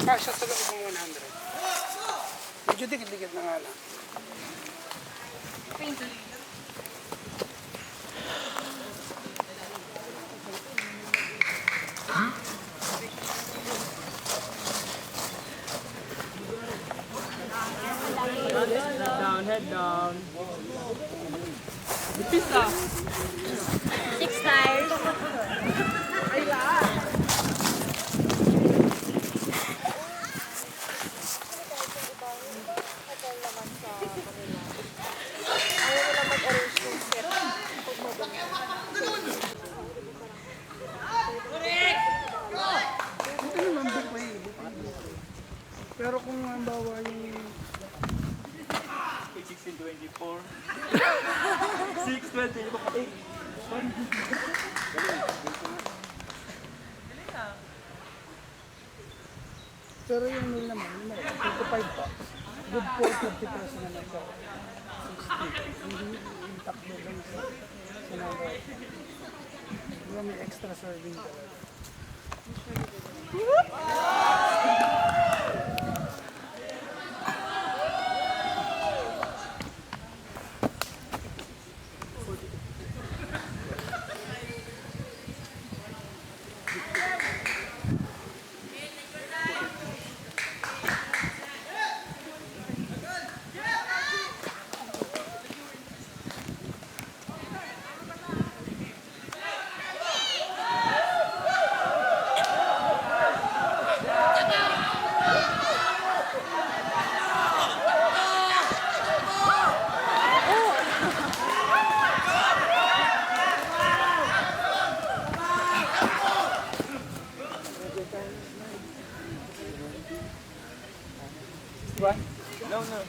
Kasya sa loob ng 100. Medyo dikit-dikit na nga lang. Down, head down. Pista. 6 stars. Pero kung ang bawa yung 1624. 620 pa pati. pero yung meal naman, 25 pa. Good for 50 pesos na lang sa 60. Hindi yung takbo lang sa sinagawa. Diba may extra serving talaga. Diba? No, no.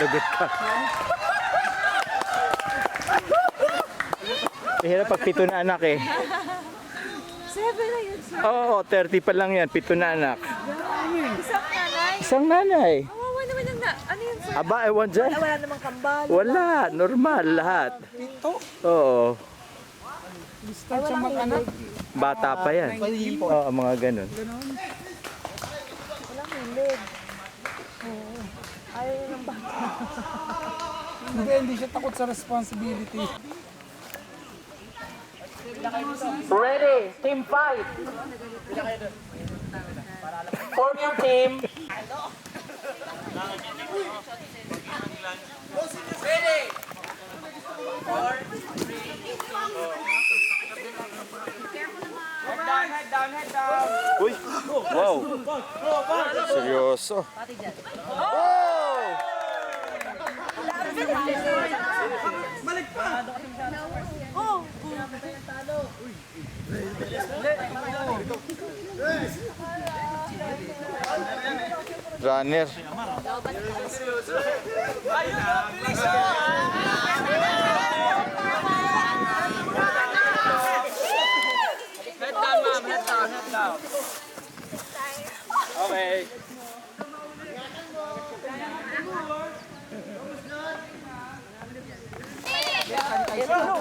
Lagot ka. Mahirap pag 7 na anak eh. 7 na yun, sir. Oo, 30 pa lang yan, 7 na anak. Isang nanay. Isang nanay. Kawawa naman ang ano yun, sir? Aba, ewan dyan. Wala namang kambal. Wala, normal lahat. Pito. Oo, Gusto siya mag-anak. bata pa yan. Oo, mga ganun. Ganon. Walang hilig. Oo. Ayaw yun ng bata. Hindi siya takot sa responsibility. Ready, team fight. Form your team. Ready. 4, 3, head down. Uy, wow. Seryoso. Oh! Runner. Head down, ma'am. Head down. Okay. Head down.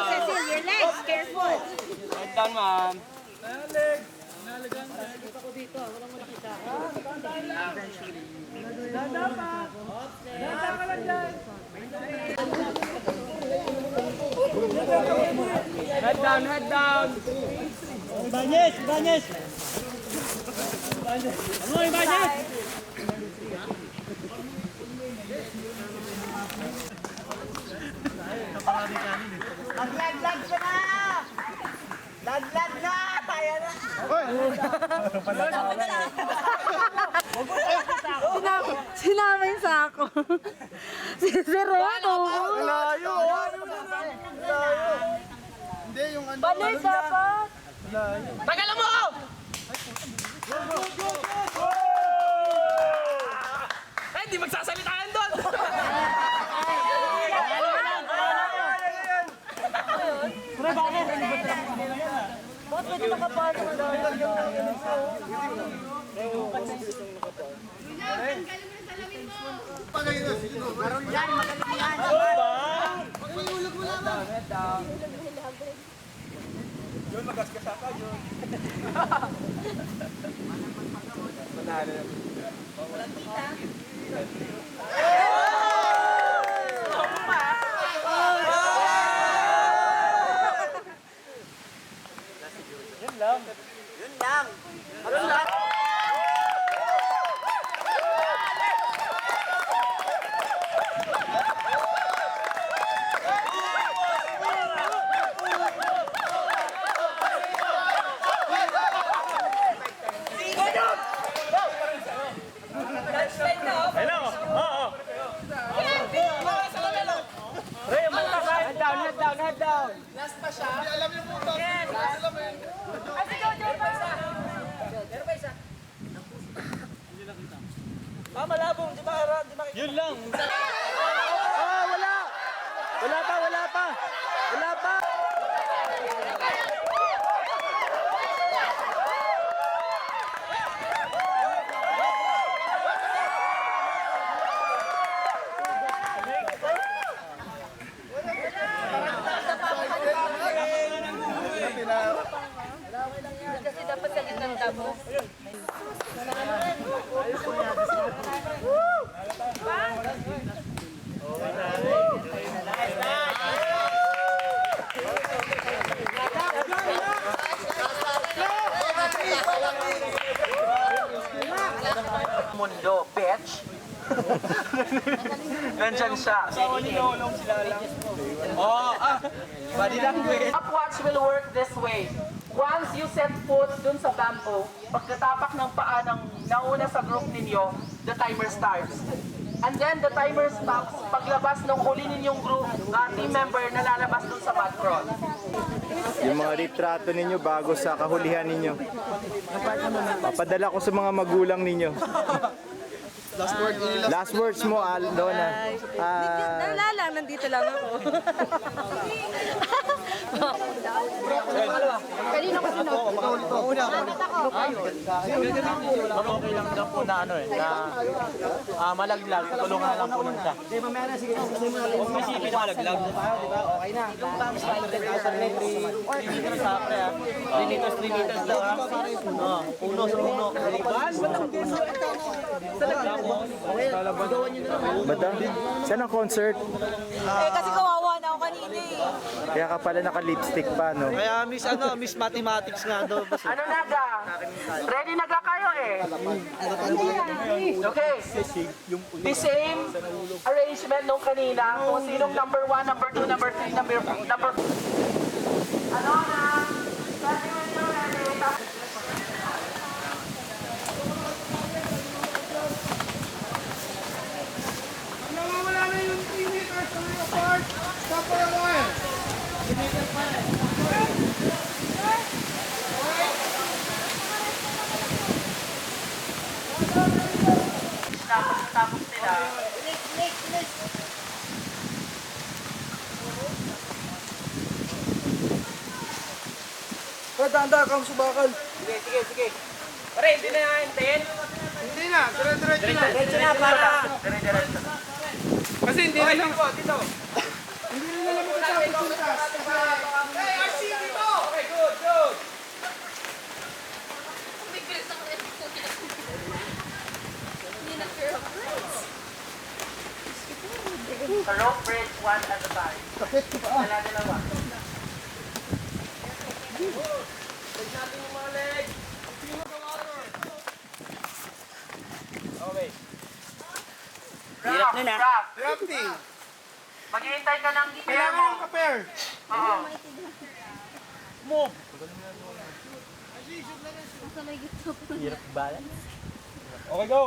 Cecil, your legs, careful. Head down, ma'am. Head down. Ibanez. Ano, Ibanez? Laglag siya na! Laglag na! Kaya na! Sinama yung sako. Si Roto. Layo. Ulit dapat. Tagalan mo! Eh, di magsasalitaan doon! Bakit pwede makapasok na kasi dapat sa gitna ng damo. Mundo, bitch! Nandyan siya. Body language. Stopwatch will work this way. Once you set foot dun sa bamboo, pagkatapak ng paa ng nauna sa group ninyo, the timer starts. And then the timer stops paglabas ng huli ninyong group, team member na lalabas dun sa mud crawl. Yung mga litrato ninyo bago sa kahulihan ninyo. Papadala ko sa mga magulang ninyo. Last words mo, Aldona. Wala lang, nandito lang ako. Kanina ko sino? Okay lang daw po na ano eh, na malaglag, tulungan na lang po nun siya. Huwag may sipin na malaglag. Okay na. Sa pre ah. 3 meters daw ah. Puno sa puno. Madam, saan ang concert? Kasi kawawa na ako kanina eh. Kaya ka pala naka-lipstick pa, no? Kaya Miss Mathematics nga daw. Ano na ga? Ready na ga kayo eh? Okay. The same arrangement nung kanina. Kung sinong number 1, number 2, number 3, number 4. Ano na? Ready when you're ready. Nawawala na yung 3 meters na yung apart. Stop for a while. 3 meters pa eh. Tapos nila. Danda kang subakal. Sige. Pare, hindi na hintayin. Hindi na, dire-diretso na. Diretso na para. Kasi hindi na lang. Dito. Hindi na lang magkasabot yung taas. Hey, RC dito! Okay, good. Sa rope bridge, one at a time. Dala-dalawa. Natin yung mga leg. Okay. Hirap na na. Rafting. Maghihintay ka ng pair Kailangan mo. yung ka-pair. Oo. Move. Okay, go.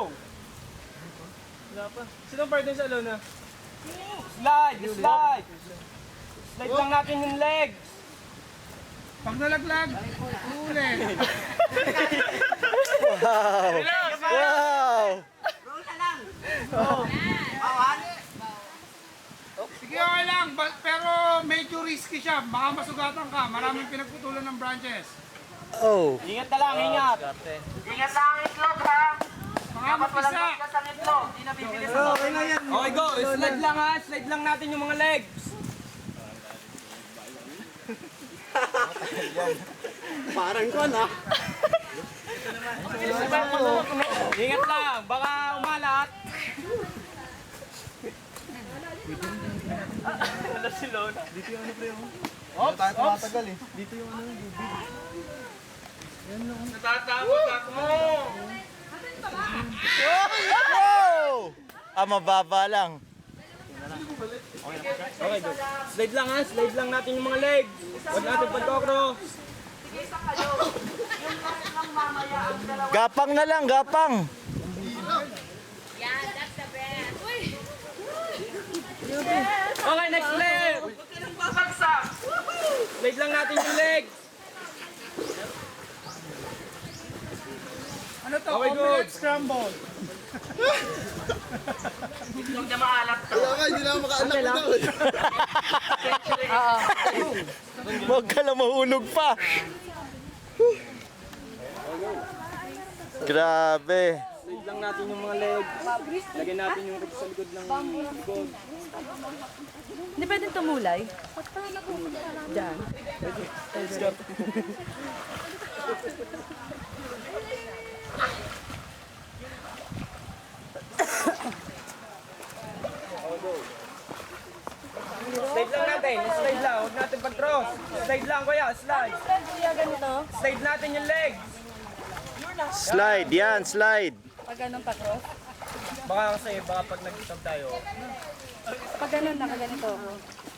Wala pa. Sinong partner sa Alona? Slide. Slide lang natin yung legs. Pag nalaglag, huli. Wow! Wow! Sige, okay lang. Pero medyo risky siya. Baka masugatan ka. Maraming pinagputulan ng branches. Oh! Ingat na lang, ingat. Ingat na ang itlog ha! Mga Dapat walang mag-isa. magkas ang itlog. Di na bibilis ang Okay, go. Slide lang ha. Slide lang natin yung mga legs. Ingat lang. Baka umalat. Wala si Lona. Dito yung ano pre. Ops, tayo tumatagal eh. Dito yung ano yung natatakot ako! Wow! Ah, mababa lang. Okay, go. Slide lang ha. Slide lang natin yung mga legs. Huwag natin pagkokro. Sige sa kayo. Yung last lang mamaya ang dalawa. Gapang na lang, gapang. Yeah, that's the best. Uy! Okay, next leg. Huwag ka nang babagsak! Slide lang natin yung legs. Ano to? Okay, good. Omelette scramble. Itlog na maalat to. Huwag ka lang mahulog pa. Grabe. Slide lang natin yung mga legs. Lagyan natin yung ribs sa likod ng likod. Hindi pwedeng tumulay? Diyan. Slide lang natin. Slide lang. Huwag natin pag-cross. Slide lang kuya. Slide. Kuya, ganito. Slide natin yung legs. Slide, yan, slide. Pag ganun pa-cross. Baka kasi baka pag nag-stop tayo. Pag ganun, nakaganito ako.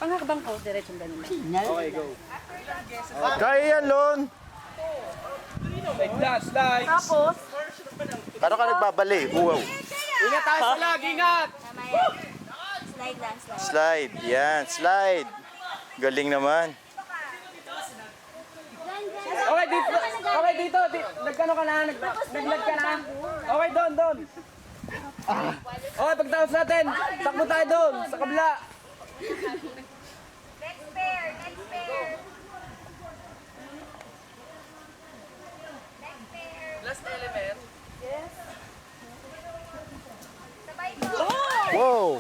Panghakbang ko, diretsong ganun lang. Okay, go. Kaya yan, Lon. Slide lang. Slide. Tapos, Paano ka nagbabali? Wow. Ingat tayo sa lag. Ingat. slide lang, slide. Slide, yan, slide. Galing naman. Okay, dito. Okay, dito. Nagkano ka na? Naglag ka na? Okay, doon. Okay, pagtapos natin, takbo tayo doon, sa kabila. Next pair, next pair. Last element. Wow.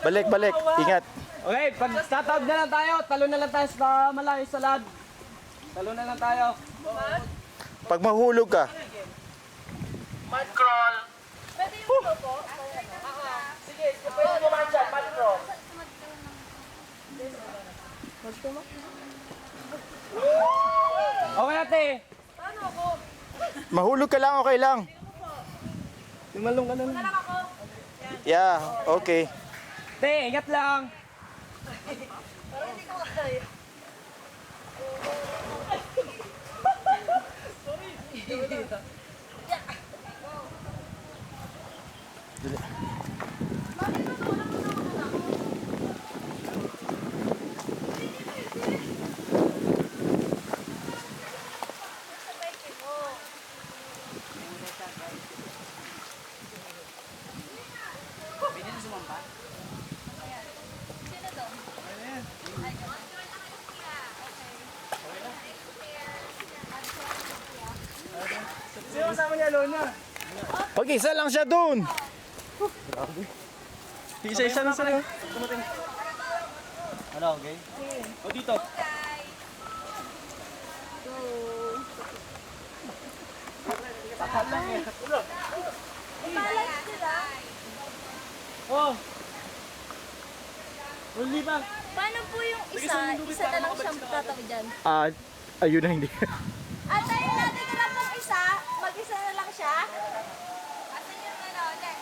Balik, balik. Ingat. Okay, pag tatawag na lang tayo, talo na lang tayo sa malayo sa lad. Talo na lang tayo. Pag mahulog ka. Mud crawl. Pwede yung po? Sige, pwede naman dyan. Mud crawl. Okay ate. Mahulog ka lang, okay lang. Lumalong ka na lang. Yeah, okay. Te, ingat lang. Sino kasama niya, Lona? Pag-isa lang siya dun. Isa-isa na sila. Ano, okay? O dito. Oh. Huli pa. Paano po yung isa? Isa na lang siyang tatawid dyan. Ayun na hindi. At tayo natin na lang pong isa, mag-isa na lang siya. Asan yung ano, yung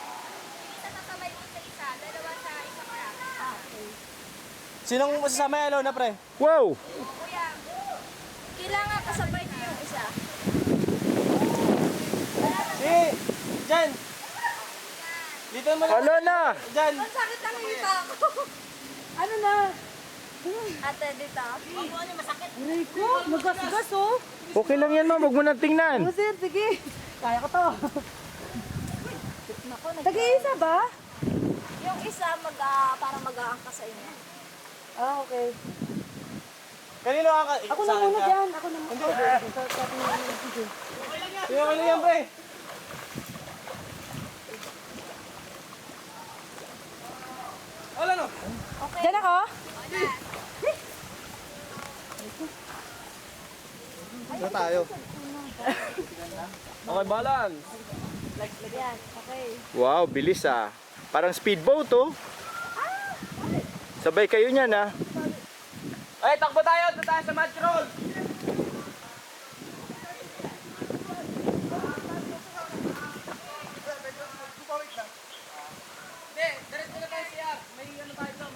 isa tatamay po sa isa, dalawa sa isang rack. Okay. Sinong masasama yan, Lona, pre? Wow. Kuya, kailangan kasabay niyo yung isa. Diyan. Dito mo lang. Ano na? Diyan. Ang sakit ang hita ko. Ano na? Ate, dito. Rico, magasgas oh. Okay lang yan, ma'am. Huwag mo nang tingnan. Sir, sige. Kaya ko to. Tag-iisa ba? Yung isa, parang mag-aangka sa inyo. Ah, okay. Kanino ka? Ako na muna dyan. Ako na muna. Yung ano yan, pre? Wala no? Dyan ako? Ano tayo? Okay, balance. Yan, okay. Wow, bilis ah. Parang speedboat oh. Sabay kayo niyan ah. Ay, takbo tayo! Doon tayo sa match roll! Hindi, diretso na tayo siya. May ano tayo doon.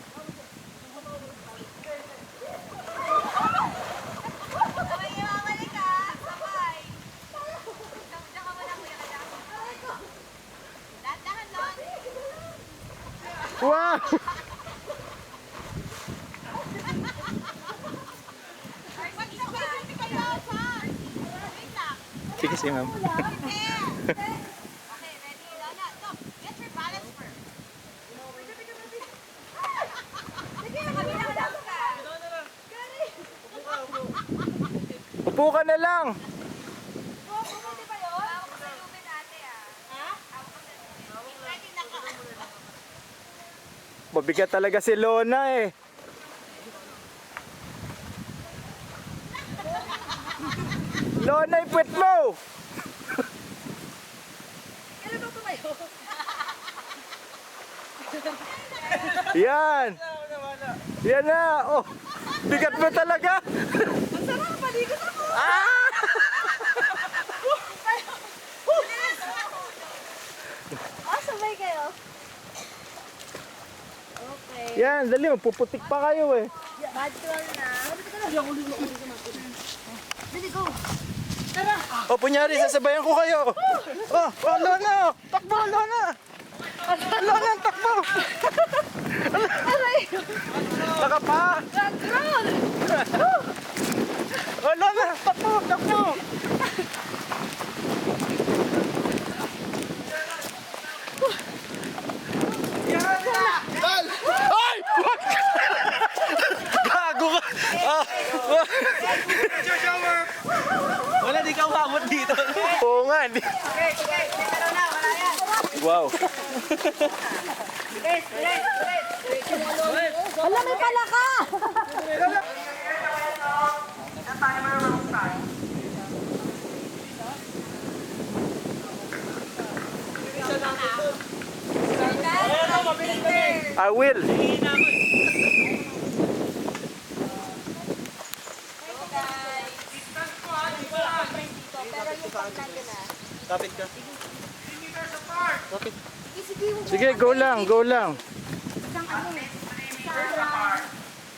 Sabay yung mamalik ka. Sabay. Diyan ka muna, kuya ka dyan. Dahan-dahan lang. Wow! Ay, mag-isip kayo, sir. Wait lang. Sige si ma'am. Okay, ready? Lona, go. Get your balance first. Sige, kabilang lang ka. Upo ka na lang. Pwede ba yun? Hawak ko sa lubin ate ah. Ha? Hawak ko sa lubin. Ready na ka. Mabigat talaga si Lona eh. Lona, ipwet mo! Kailan ba tumayo? Yan! Yan na! Oh! Bigat mo talaga! Ang sarap, paligod ako. Ah! Oh, sabay kayo. Okay. Yan, dali mo. Puputik pa kayo eh. Bad-roll na. O, punyari, sasabayan ko kayo. Oh, Lona! Takbo, Lona! Lona, takbo! Taka pa! Oh, Lona! Takbo, takbo! Ay! Wag! Gago ka! Ah! Wala, di ka umabot dito. Oo nga, di. Wow. Wala, may pala ka! I will. Kapit ka. Sige, go lang, go lang.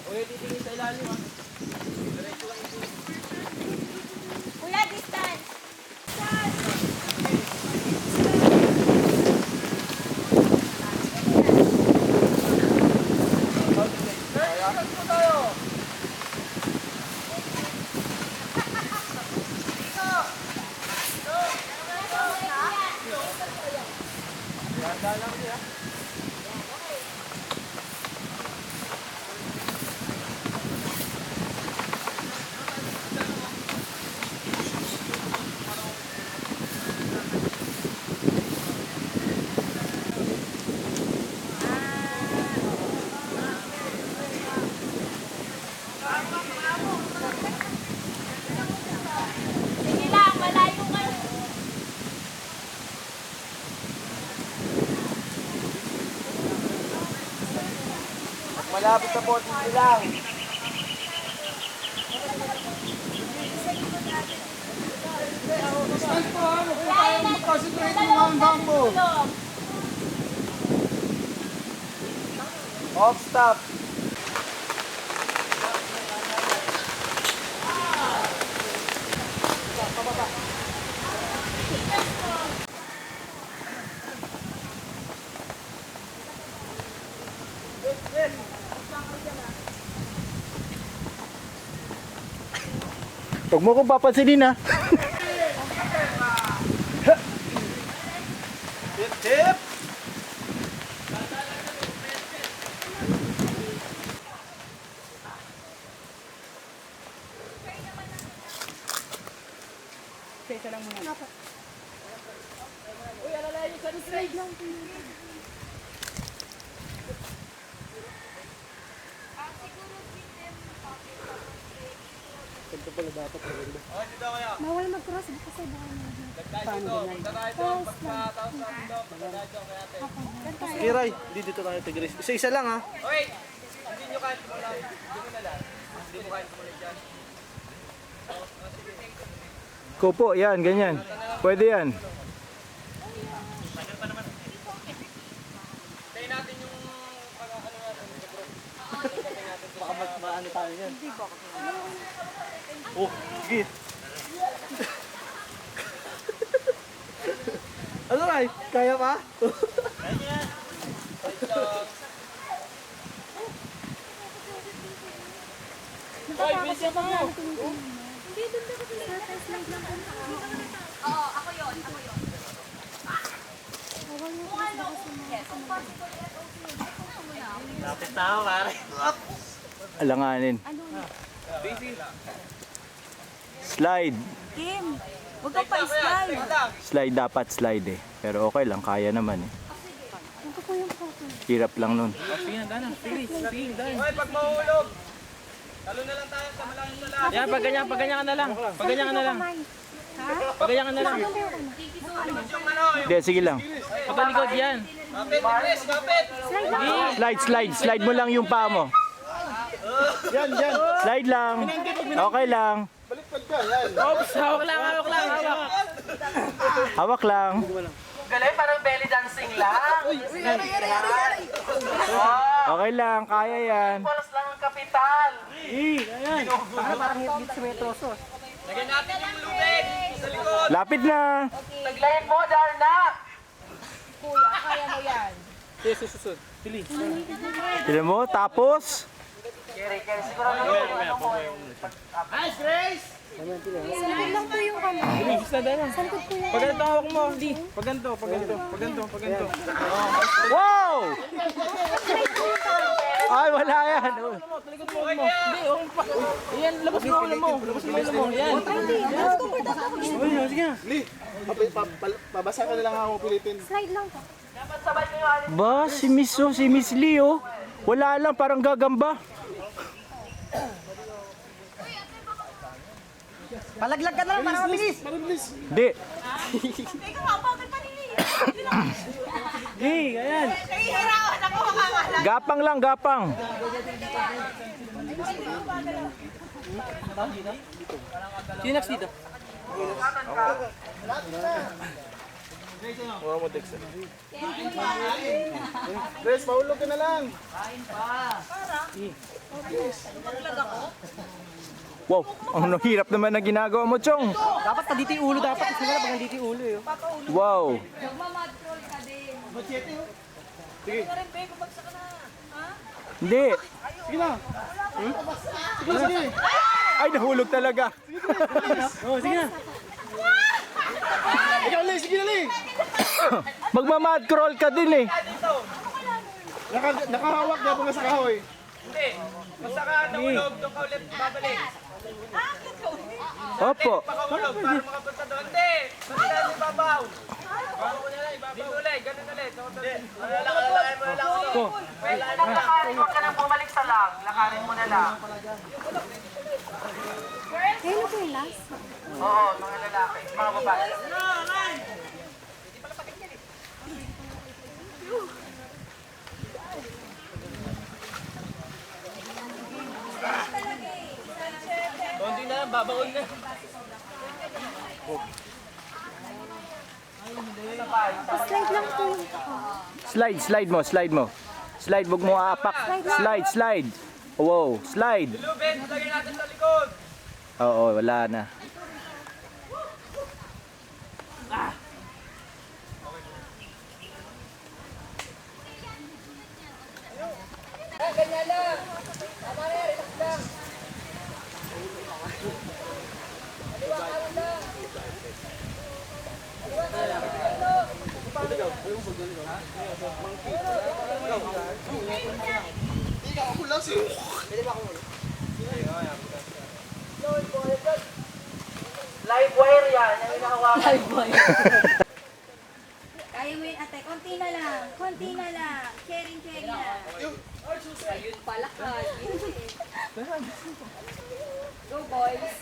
Uy, titingin sa ilalim ah. Kuya, distance. Sige lang, malayo ka. Malapit sa bote lang. Stand po ha, huwag po tayo mag-concentrate ng mga bangko. Off stop. Huwag mo kong papansinin ha. Hip! Bawal mag-cross kasi baka Kiray, dito tayo tigris. Isa-isa lang ha. Kupo, yan, ganyan. Pwede yan. Maano tayo yan? Oh, sige. Ano Ray? Kaya pa? Oo, ako yun. Ako yun. Yes, of course. Lapit na ako, pare. Alanganin. Slide. Kim, huwag ka pa slide. Slide dapat slide eh. Pero okay lang, kaya naman eh. Hirap lang nun. Hoy, pag mahulog, talo na lang tayo sa malaking sala. Yan, pag ganyan ka na lang. Pag ganyan ka na lang. Pag ganyan ka na lang. Hindi, sige lang. Papalikod yan. Kapit, Chris, kapit! Slide mo lang yung paa mo. Slide lang. Okay lang. Oops, hawak lang. Hawak lang. Galing, parang belly dancing lang. Okay lang, kaya yan. Polos lang ang kapital. Lagyan natin yung lubid sa likod. Lapit na. Taglayin mo, Darna. Kuya, kaya mo yan. Tignan mo, tapos. Keri, siguro na Salikod lang po yung kamay. Salikod po yung Pag ganito hawak mo, di. Pag ganito. Wow! Ay, wala yan. Yan, labas mo ulo mo. Yan. slide lang po. Dapat sabay kayo alin. Ba, si Miss Leo. Wala lang, parang gagamba. Palaglag ka na lang para mabilis. Di. Ikaw nga, bakit pa nili? Ayan. Nahihirawan ako makakala. Gapang lang, gapang. Sino next dito? Chris, mahulog ka na lang. Wow, ang hirap naman na ginagawa mo, Chong. Dapat nandito yung ulo dapat. Siguro pag nandito yung ulo eh. Wow. Magmamad troll ka din. Hindi. Sige na. Sige. Ay, nahulog talaga. Sige na. Ikaw, Lee. Sige na, Lee. Magmamad crawl ka din eh. Nakahawak na bunga sa kahoy. Hindi. Basta ka nahulog, doon ka ulit babalik. Opo. Pakahulog para makapunta doon. Hindi. Basta na ibabaw. Bago mo na lang, ibabaw. Dito ulit, ganun ulit. Lakarin mo na lang ulo. Pwede mo nang lakarin, huwag ka nang bumalik sa lang. Lakarin mo na lang. Kayo na po yung last? Oo, mga lalaki. Mga babae. Konti na lang, babaon na. Slide lang po yung Slide mo. Slide, wag mo aapak. Slide. Wow, slide. Lubid, lagay natin sa likod. Oo, wala na. nakahawakan. Kaya mo yun, ate. Konti na lang. Konti na lang. Sharing lang. Ayun pala ka. Go, boys.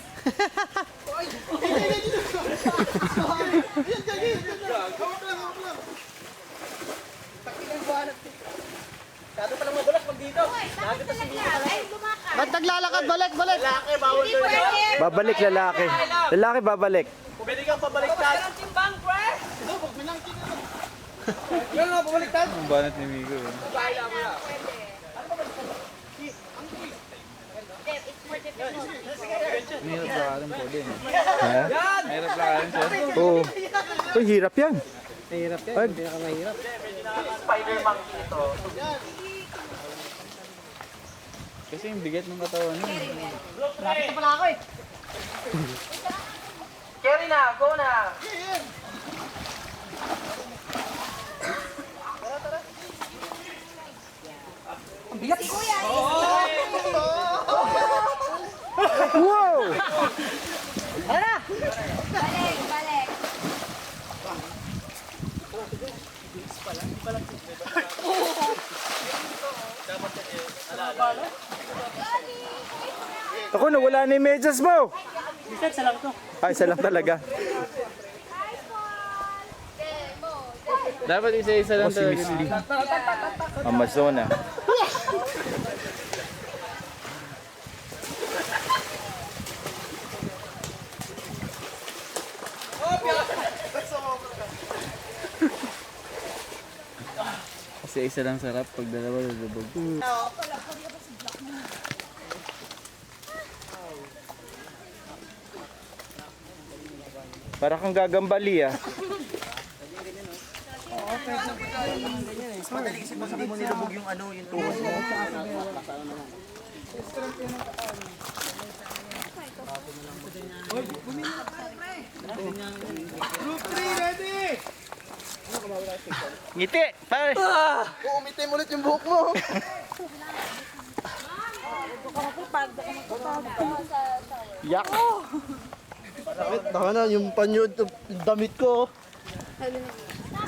Dado pa lang magulat pag dito. Boy, bakit nalaglag? Ay, lumakad. Ba't naglalakad? Balik, balik! Lalaki, bawal Hindi doon. pwede. Babalik lalaki. Lalaki babalik. Pwede kang pabaliktad. Yan na, pabaliktad. Ang banat ni Migo. Pwede. It's more difficult. Ha? Hirap lang sir. Oo. Uy, hirap yan. Mahirap yan, Ay. hindi na mahirap. Spider monkey ito. Kasi yung bigat ng katawan niya. Carry na, go na. Si Kuya, Wow! balik, balik. Ako, nawala na yung medyas mo. Isa lang to. Ay, isa lang talaga. Dapat isa-isa lang Ako si talaga. Miss Lee. Amazona. Kasi isa lang sarap pag dalawa lulubog. Para kang gagambali ah. Madali kasi pag hindi mo nilubog yung ano, yung tuhod mo. Group 3, ready! Ngiti, pare. Uumitin ulit yung buhok mo. Yak. Bakit? Baka na, yung panyo, yung damit ko.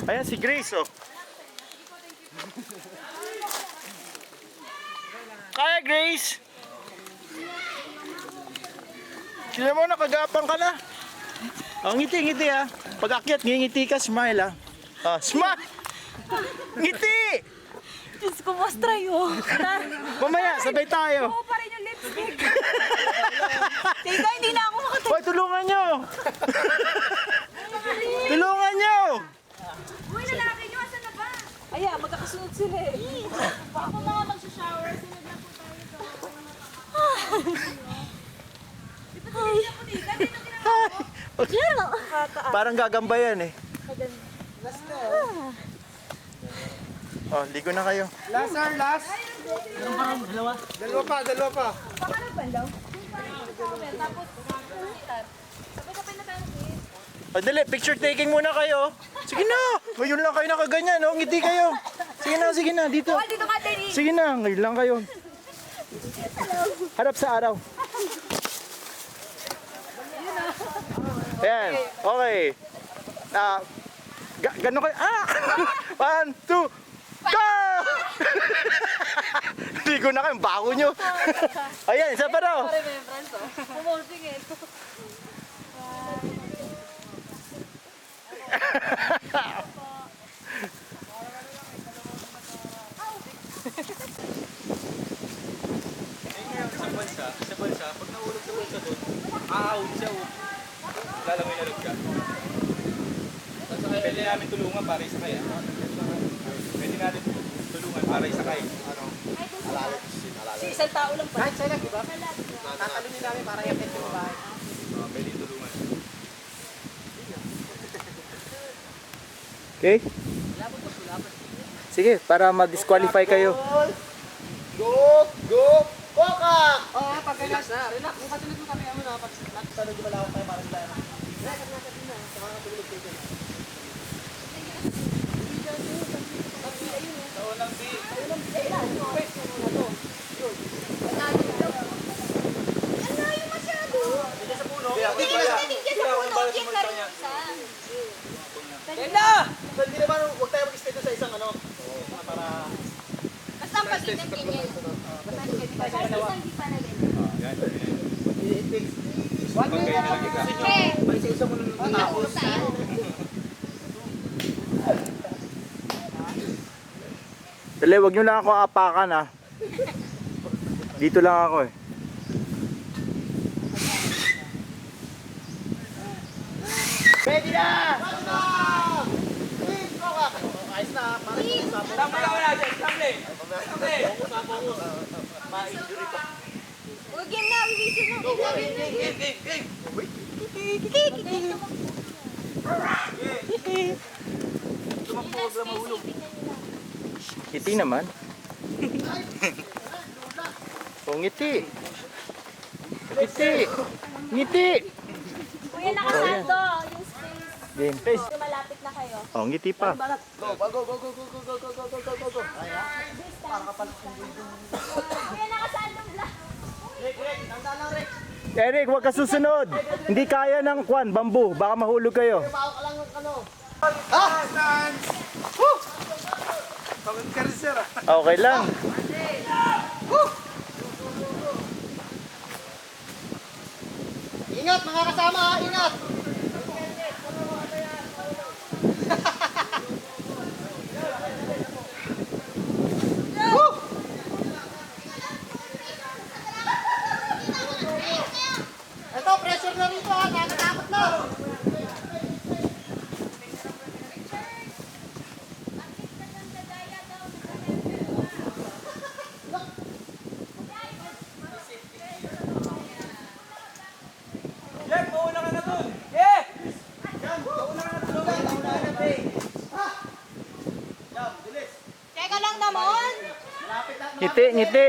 Ayan si Grace oh. Kaya Grace. Sila mo nakagapang ka na. Oh, ngiti ah. Pag akyat, ngingiti ka, smile ah. Ah, smile! Ngiti! Diyos ko, mostra yun. Mamaya, sabay tayo. Ako pa rin yung lipstick. Teka, hindi na ako makatayo. Hoy, tulungan nyo! Tulungan nyo! Uy, lalaki nyo, asan na ba? Aya, magkakasunod sila eh. Ako mga magsha-shower, sunod na po tayo ito. Parang gagamba yan eh. Oh, ligo na kayo. Last, sir, last. Dalawa pa, dalawa pa. Oh, dali, picture taking muna kayo. Sige na, ngayon lang kayo nakaganyan, oh. Ngiti kayo. Sige na, dito. Dito ka, Denny. Sige na, ngayon lang kayo. Harap sa araw. Ayan, okay. Gano'n kayo, 1, 2, go! Ligo na kayo, bago nyo. Ayan, isa pa daw. Pumulsing eh. Sa bansa, pag nahulog sa bansa doon, aahawin siya o lalangoy na log ka. Pwede namin tulungan para isakay. Pwede natin tulungan para isakay. Si isang tao lang pa. Kahit sila, di ba? Tatalunin namin para yakit yung bahay. Pwede tulungan. Okay? Sige, para ma-disqualify kayo. Go! Koka! Oo, pag relax na. Relax. Kung kasunod mo kami, ano na, pag Tanong di ba lang tayo para tayo? Ang layo masyado. Hindi ka sa puno. Hindi ka sa puno. Diyan ka rin isa. Dali, wag nyo lang ako apakan ha. Dito lang ako eh. Pwede na! Huwag yan na, bibisin mo. Ngiti naman. Oh, ngiti. Ngiti. Ngiti. Kuya, nakasando yung space. Game. Yung malapit na kayo. Oh, ngiti pa. Kuya, nakasandong vlog. Eric, wag ka susunod. Hindi kaya ng kwan, bamboo. Baka mahulog kayo. Okay lang. Ingat mga kasama, ingat! Ito, pressure na rito ha, nakatakot na! Teka lang naman. Ngiti, ngiti.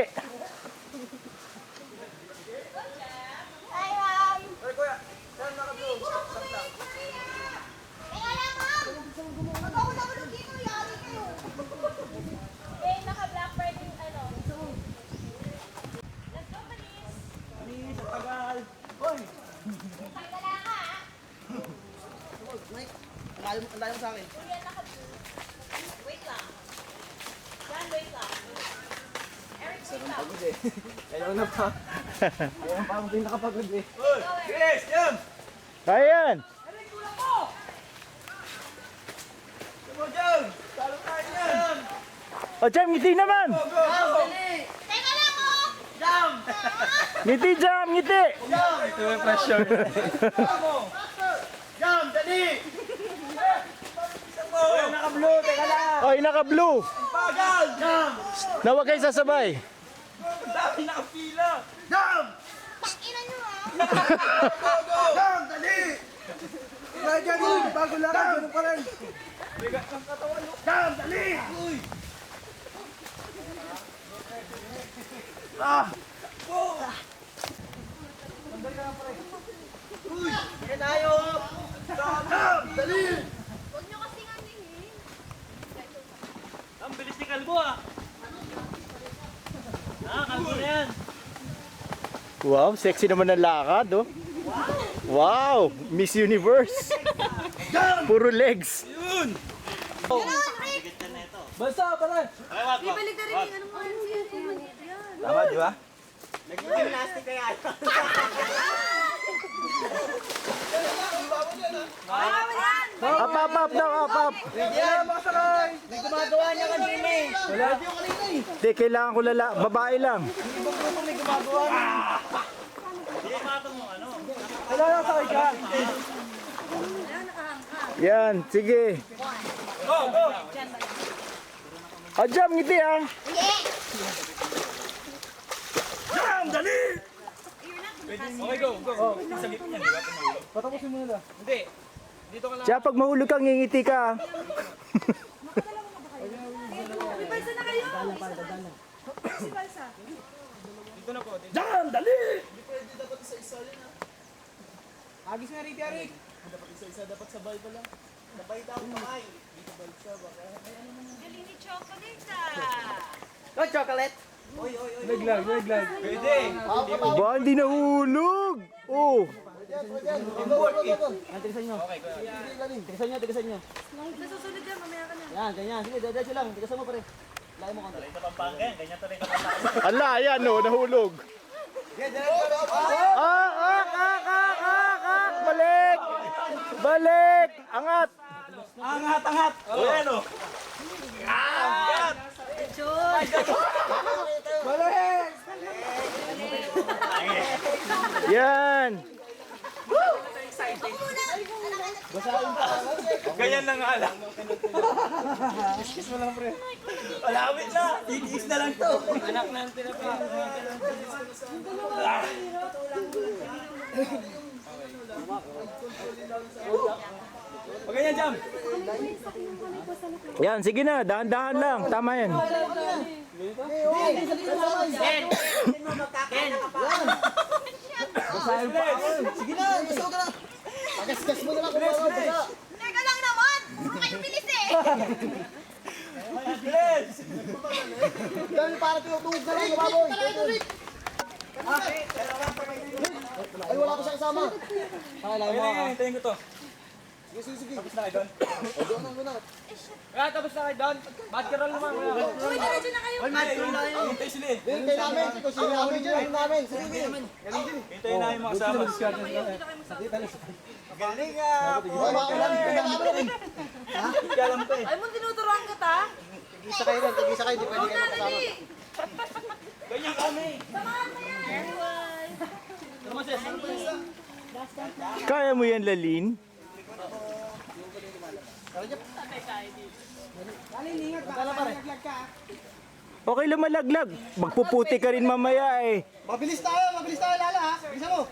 Ay, ma'am. Teka lang, ma'am. Pag ako nahulog dito, yari kayo. Eh, naka-blackbird yung ano. Let's go, Panis. Tagdala ka, ha? Ang layo mo sa akin. Kuya, wait lang. Yan, wait lang. Eric, wait lang. Ayaw na pa. Ayaw pa, hindi nakapagod eh. Kaya yan. O, Jam, ngiti naman. Teka lang, oh. Ngiti, Jam, ngiti. Jam, dali! Naka-blue, teka lang. Oy, naka-blue. Bagal! Jam! Na huwag kayo sasabay. Dami nakapila. Jam! Pakinan nyo, ah. Jam, dali! Kaya dyan, bago lang, ganun pa rin. Jam, dali! Yan tayo! Jam, dali! Huwag nyo kasi nga ningin. Ang bilis ni Kalbo ah. Kalbo na yan. Wow, sexy naman ang lakad, oh. Wow, Miss Universe. Puro legs. Basta, pala. Ibalik na rin yung ano mo. Tama, di ba? Nag-gymnastic kaya. Up, up, up daw, up, up. Yan, mga sakay! May gumagawa niya kanina eh. Wala yung kanina eh. Hindi, kailangan ko babae lang. Ibang grupo may gumagawa niya. Kailangan sakay ka. Yan, sige. Go, go. O, Jam, ngiti ah. Jam, dali! Okay, go, go. Sa gitna, di ba? Patapusin mo nila. Hindi. Dito ka lang. Jam, pag mahulog ka, ngingiti ka. Dito na po. Jam, dali! Agis nga rito, Eric. Dapat isa-isa, dapat sabay pa lang. Sabay daw kamay. Dito balsa, baka. Galing ni Chocolate, ah. Go, chocolate! Oy, oy, oy. Naglag. Pwede. Ba, hindi nahulog. Oh. Tigasan nyo. Tigasan nyo. Nasusunod yan, mamaya ka na. Yan, ganyan. Sige, diretso lang. Tigasan mo pare. Layo mo konti. Ala, ayan, oh, nahulog. Sige, diretso lang. Ah, ah, ah, ah, balik! Angat! Angat, angat! O, yan o. Angat! Yan! Ganyan na nga lang. Malawit na. Ikiis na lang to. Anak na ang tinapa. Pag ganyan, Jam. Yan, sige na. Dahan-dahan lang. Tama yan. Sige na, gusto ka na. Pagas-gas mo na lang kung basa. Teka lang naman! Puro kayo bilis eh! Dahil para tinutugog na lang, baboy. Ay, wala ko siya kasama. Ayun, hintayin ko to. Sige. Tapos na kayo doon. Doon na muna. Tapos na kayo doon. Basketball naman. Uy, diretso na kayo! Hintay sila eh. Hintay namin. Kung sino namin dyan, hintay namin. Sige. Hintayin namin mga kasama. Galing ah! Oh, baka lang. Hindi alam ko eh. Ay mo, tinuturuan ka ta? Tigisa kayo rin. Tigisa kayo. Di pwede Huwag kayo na, kasama. dali! Ganyan kami. Samahan mo yan! Kaya mo yan, Lalin? Okay lang malaglag. Magpuputi ka rin mamaya eh. Mabilis tayo, Lala ha. Bisa mo.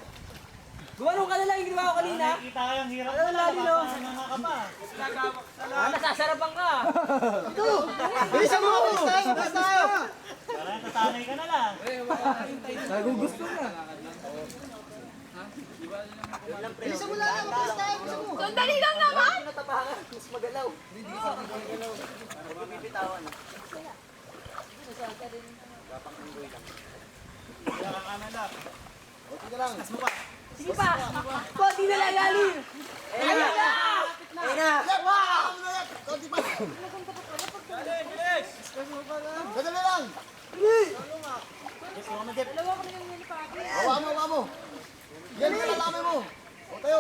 Gumano ka na lang yung ginawa ko kanina? Kita ka yung hirap. Ano lali no? Ka pa. Nasasarapan ka. Bisa mo, mabilis tayo. Parang tatanay ka na lang. Bisa mo Lala, mabilis tayo. Bisa mo. Sandali lang naman! Sige pa. Konti na lang lali. Madali lang. Hawa mo. Yan yung kalalami mo. O tayo.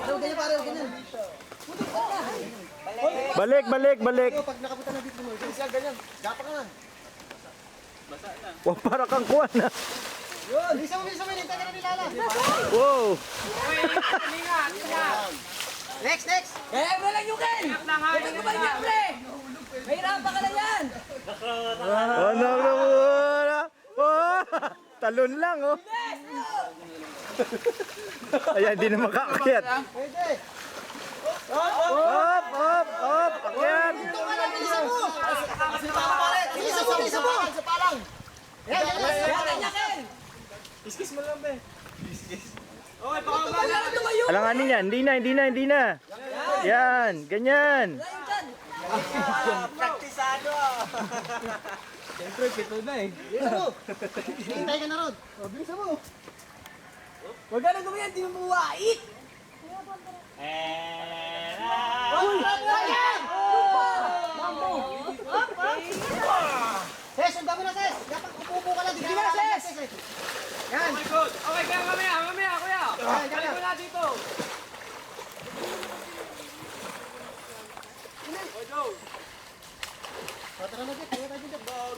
Ano ganyan pare, ganyan. Balik. Pag nakapunta na dito mo, ganyan. Gapa ka na. Wow, para kang kuwan na. Bisa mo, hintay ka na ni Lala. Wow. Next. Kaya mo lang yung Ken. Ito ko ba yung pre? Mahirapan ka na yan. Ano na muna? Oh, talon lang oh. Ayan, di na makaakyat. Pwede. Op, akyat. Isa mo. Sa palang. Yan. Kaya Ken. Iskis mo lang be. Wala na tumayo. Alanganin yan, hindi na. Yan, ganyan. Praktisado. Bisa mo. Hintay ka na ron. Bisa mo. Huwag ka na gumayan, di mo buwait. Ses, ang dami na Ses. Dapat upo ka lang. Di ka Ses. Yan. Okay, kaya mamaya, kuya. Balik mo na dito.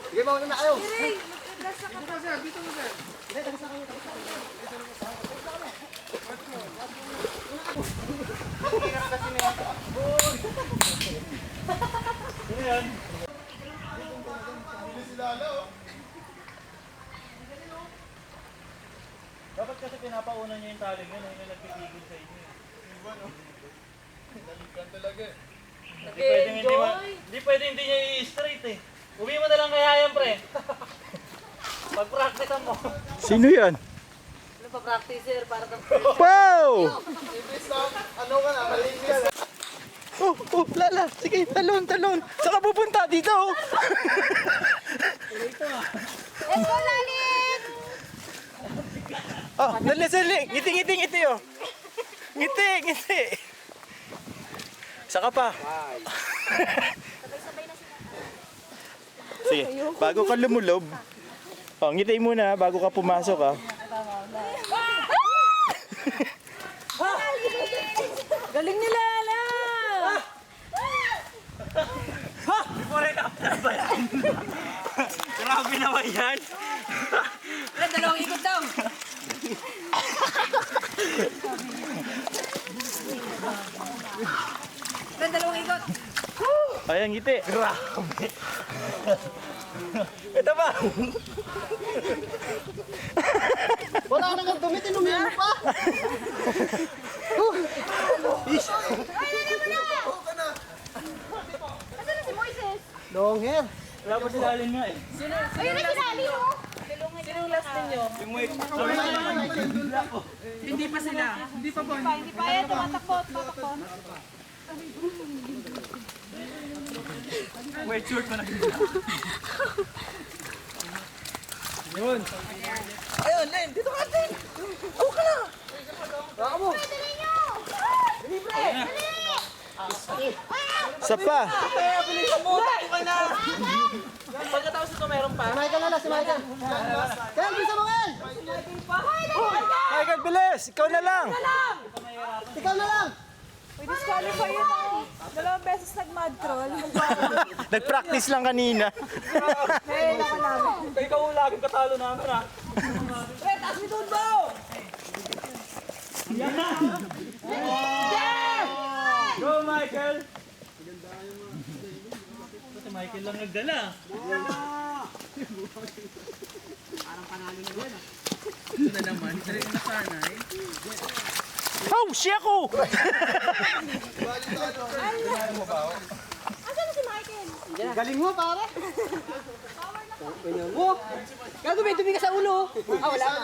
Sige, mauna na kayo. Dapat kasi pinapauna niya yung taling yun, yung nagpipigil sa inyo. Hindi pwede hindi niya i-straight eh. Uwi mo na lang kaya yan, pre. Pag-practicean mo. Sino yan? Ano pa practicer para Wow! Ano ka na? Malinis. Oh, Lala. Sige, talon. Saan ka pupunta? Dito oh. Let's go, Lalit! Oh, dali. Ngiti oh. Ngiti. Saka pa. Sabay-sabay na sila. Sige, bago ka lumulob. Oh, ngiti muna bago ka pumasok ah. Galing nila na! Before and after ba yan? Grabe naman yan. Dalawang ikot daw. Dalawang ikot. Ay, ang ngiti. Grabe. Ito ba? Wala na nga dumi, tinumili pa. Asan na si Moises? Long hair. Wala pa sila alin nga eh. Ayun na sinali mo. Sinong last ninyo? Yung wait. Hindi pa sila. Hindi pa po. Hindi pa yan, tumatakbo. Wait, short pa na. Ayun, Len, dito ka, Len. Ako ka na. Baka mo. Dali nyo! Isa pa. Kaya, bilisan mo. Ako ka na. Pagkatapos ito meron pa. Si Michael na, si Michael. Kaya, bilisan mo, Ken. Michael, bilis! Ikaw na lang! Ikaw na lang. Uy, disqualify yun ako. 2 beses nag-mad crawl. Nag-practice lang kanina. Ngayon ako namin. Ikaw laging katalo namin ah. Pre, taas ni Dundo! Go Michael! Si Michael lang nagdala. Oh, siya ko! Asan na si Michael? Galing mo, pare. Ganyan mo. Kaya dumi ka sa ulo. Ah, wala ka.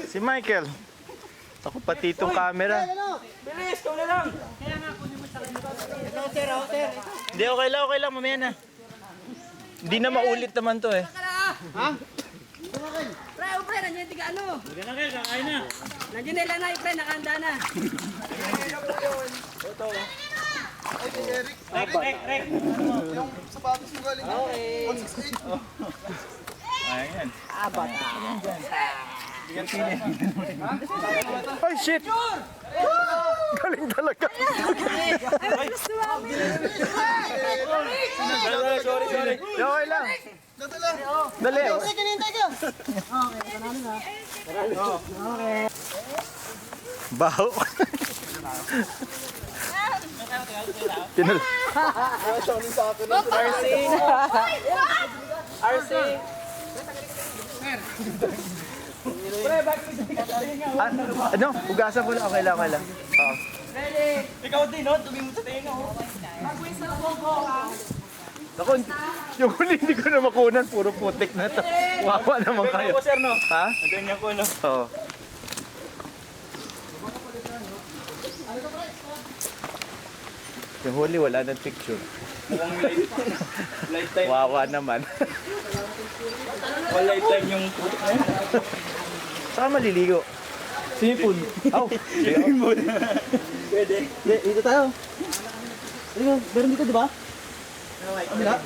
Si Michael. Ako pati itong camera. Ano? Bilis, ikaw na lang! Hindi, okay lang, mamaya na. Hindi na maulit naman to eh. Pre, nandiyan tiga ano? Huwag na kayo, kakain na. Nandiyan nila na, pre, nakahanda na. Rek. Yung sapatos mo galing. Okay. 168. Ayan. Ay, shit! Galing talaga. Sorry. Okay lang. Dali. Kasi kinintay ka. Baho. Tinul. RC. Ano? Hugasan ko lang. Okay lang. Oo. Ikaw din, no? Tumingin sa tenga, oh. Ako, yung huli hindi ko na makunan. Puro putik na to. Wawa naman kayo. Ako, sir, no? Ha? Ganyan ko, no? Oo. Yung huli, wala ng picture. Mukhang lifetime. Wawa naman. All lifetime yung putik na yun. Saka maliligo. Swimming pool. Oh, Swimming pool. Pwede. Dito tayo. Ano, meron dito, di ba? Ano?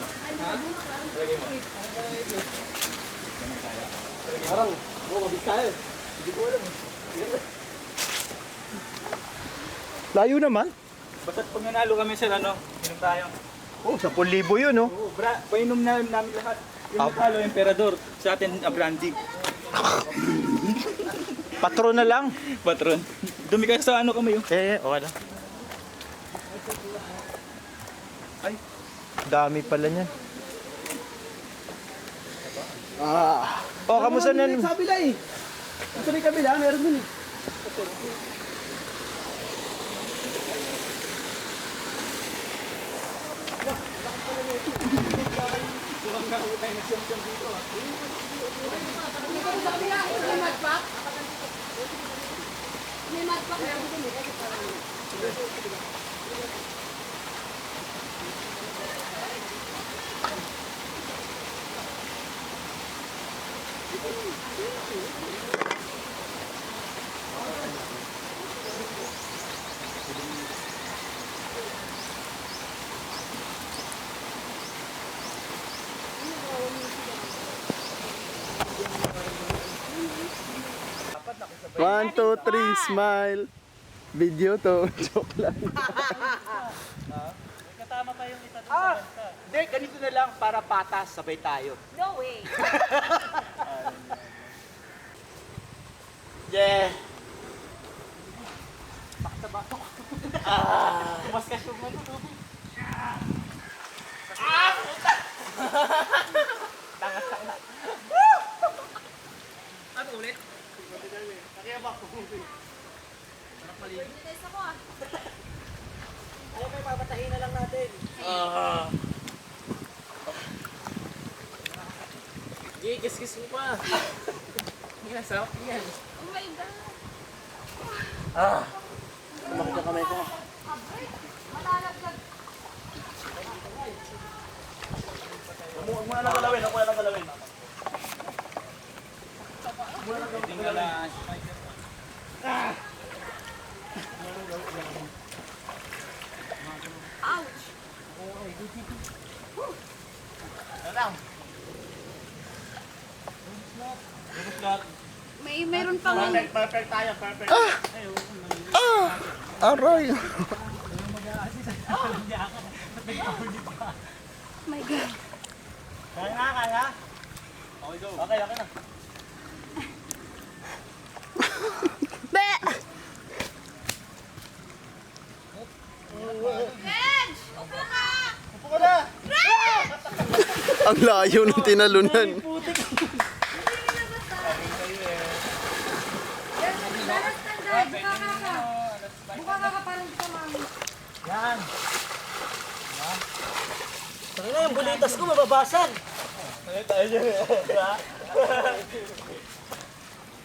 Parang, mabis tayo. Hindi ko alam. layo naman. Basta't pag nanalo kami sir, ano, inom tayo. Oh, 10,000 yun, oh. Oo, painom na namin lahat. Yung natalo, emperador. Sa atin, brandy. Patron na lang. Patron. Dumi ka sa ano kami, oh. Okay lang. Ay, dami pala niyan. Oh, kamusta na? Sa kabila eh. Sa kabila, meron dun eh. One, two, three, smile. Video to. Joke lang. Kasama pa yung isa doon sa bansa. Hindi, ganito na lang para patas, sabay tayo. No way. Yeah! Mas ka siya mo. Ano ulit? Kaya ba ako? Test ako ah. Ayaw may papatahin na lang natin. Sige, kiss-kiss mo pa. Yan, sarap yan. Oh my God. Tumakot na kamay ko. Abay, malalaglag. Huwag mo na lang galawin, ako na lang galawin. Ouch. Mayroon pang Perfect tayo, perfect. Aray! my God. Kaya na, kaya. Okay, go. Okay, okay na. Be! Reg! Upo ka! Upo ka na! Ang layo ng tinalunan. Yan. Tara na, yung bulitas ko mababasag.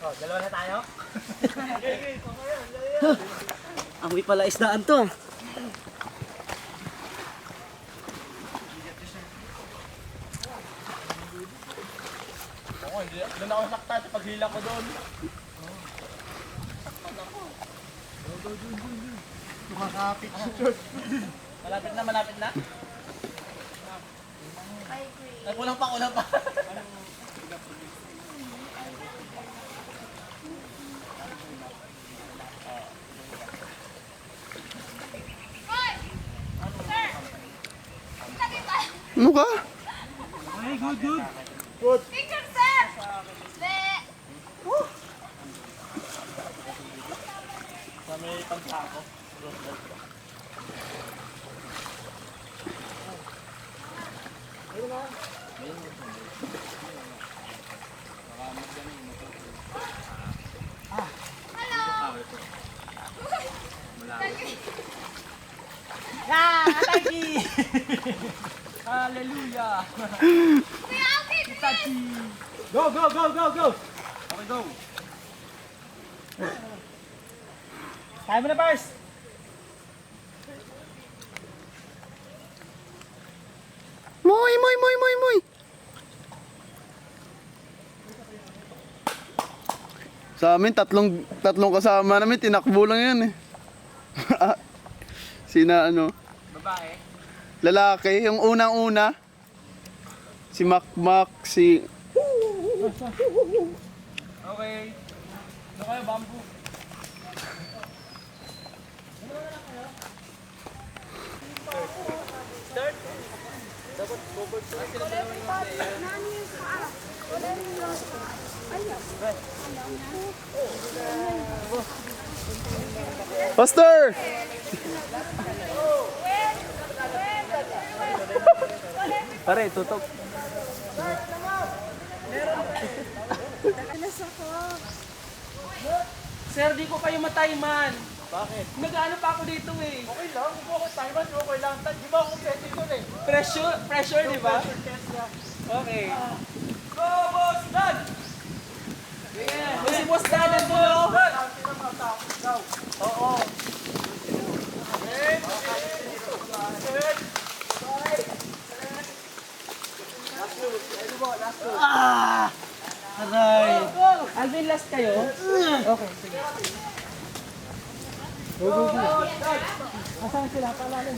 Oh, dalawa na tayo? Amoy pala isdaan to. Ako, doon ako sakta sa paghila ko doon. Tumakapit si George. Malapit na, malapit na. I agree. Ay, kulang pa, kulang pa. Hoy! Sir! Lagi ba? Ano ka? Ay, good. Picture, sir! Be! Sa may pansako. Hello! Hallelujah! Kuya Alvin! Go! Okay, go! Kaya mo na, Pars! Moy, moy, moy, moy, moy! Sa amin, tatlong kasama namin, tinakbo lang yan eh. Sina ano? Babae. Lalaki, yung unang-una. Si Makmak, si... Okay. Doon kayo, bamboo. Pastor! Pare, tutok. Sir, di ko kayo matayman. Bakit? Nag-ano pa ako dito eh. Okay lang, kung ako tayman, okay lang. Di ba ako competitor eh? Pressure, di ba? Okay. Go, Boss Dan! Si Boss Dan, nandun o. Oo. Aray. Alvin, last kayo? Okay, sige. Go. Asan sila? Palalim.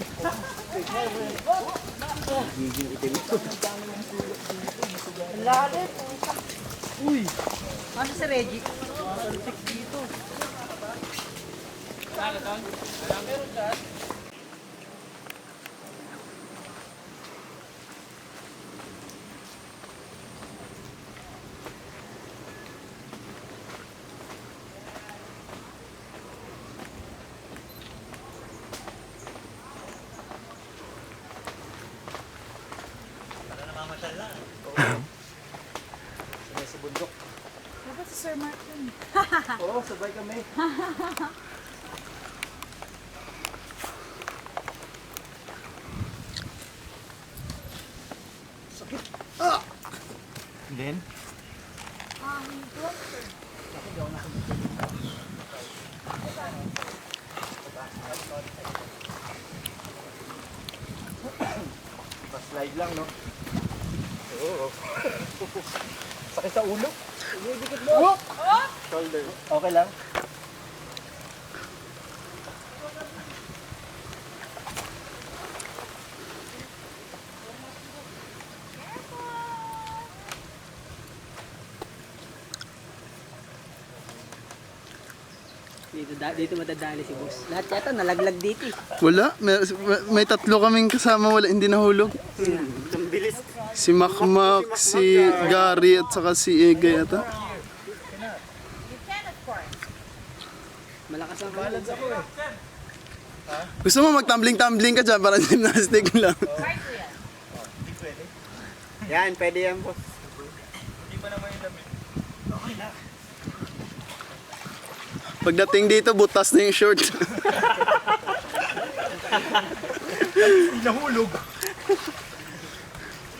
Lalim. Uy. Ano si Reggie? Dito. Dapat si Sir Martin. Oo, sabay kami. Then? Pa-slide lang, no? Oo. Sakit sa ulo. Shoulder. Okay lang? Dito madadali si boss. Lahat yata nalaglag dito eh. Wala, may tatlo kaming kasama, wala, hindi nahulog. Si Makmak, si Gary at saka si Ega yata. Malakas ang balance ako eh. Gusto mo mag-tumbling-tumbling ka dyan para gymnastic lang. Yan, pwede yan, boss. Pagdating dito, butas na yung short. Nahulog.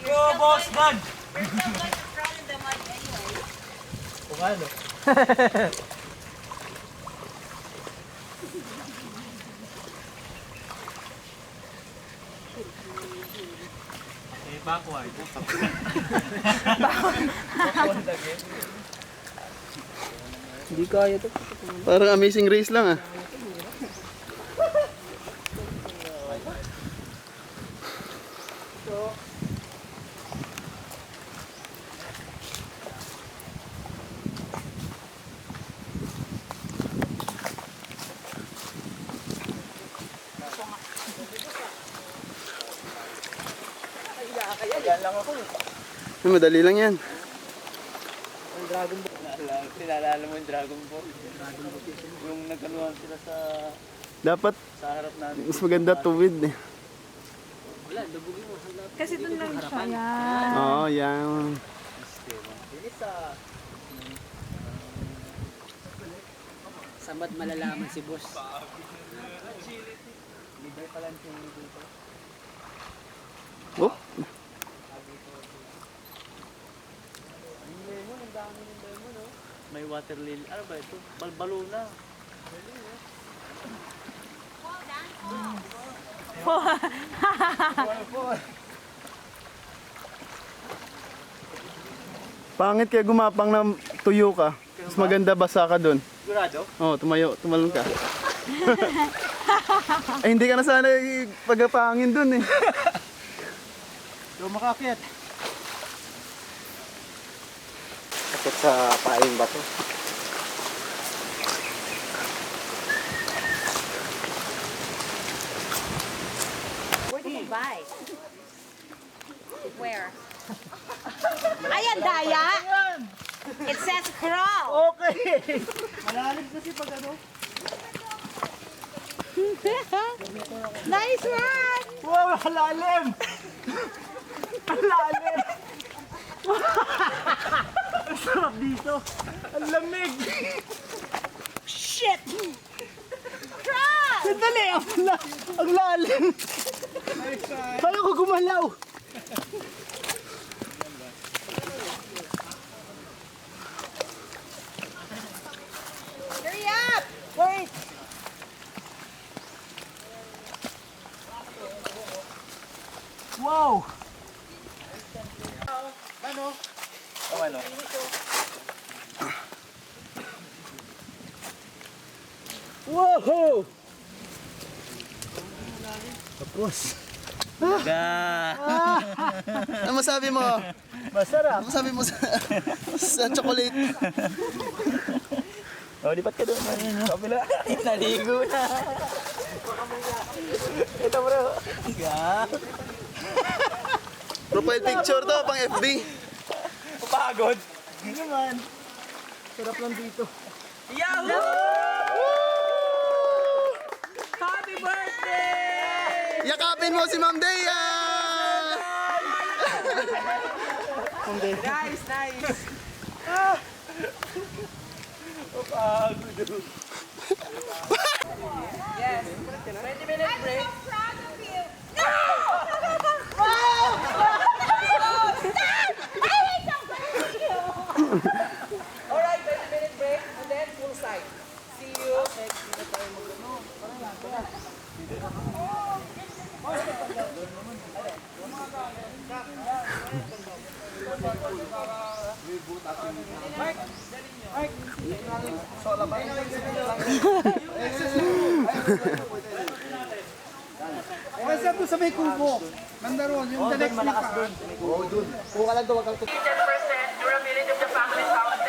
Yo, boss, man! We're still going to crawl in the mud anyway. Kung ano? Backward. Hindi kaya to. Parang Amazing Race lang ah. Ay, madali lang yan. Pinalala mo yung Dragon Ball. Yung nagkanuhan sila Dapat sa harap natin. mas maganda tuwid eh. Kasi doon lang siya. Yan. Oo, yan. Samad malalaman si boss. Oh, May water lily. Ano ba ito? Balbalo na. pangit kaya gumapang ng tuyo ka. Mas maganda basa ka doon. Sigurado? Oo, tumalon ka. Ay, hindi ka na sana pagpangin doon eh. So, makakit. Akit sa paing bato. Where did you buy? Where? Ayan, Daya! It says crawl! Okay! Malalim kasi pag ano. Nice one! Wow, halalim! Halalim! Ang sarap dito! Ang lamig! Shit! Crawl! Sandali! Ang lalim! Kaya ko gumalaw! Hurry up! Wait! Wow! Wow! Tapos. Ano masabi mo? Masarap. Ano masabi mo sa chocolate? Oh, lipat ka doon. Ayun, oh. Kabila. Naligo na. Ito bro. Profile picture to, pang FB. Pagod. Hindi naman. Sarap lang dito. Yahoo! Happy birthday! Yakapin mo si Ma'am Dea! Nice, nice. Yes. 20-minute break. Proud of you. Alright, 20-minute break and then full side. See you next Okay, sir, doon sa may kubo. Nanda ron, yung the next week. Oo, dun. Kung ka lang to, wag kang 10% durability of the family's house.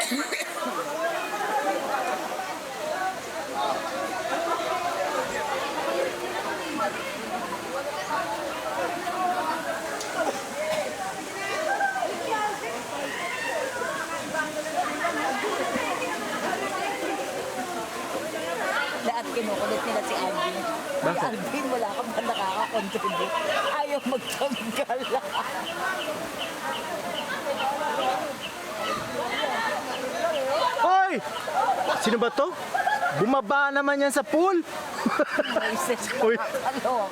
Lahat kinukulit nila si Alvin. Si Alvin, wala kang ba nakaka-contribute? Ayaw magtanggal. Hoy! Sino ba to? Bumaba naman yan sa pool. Moises, Uy. ano?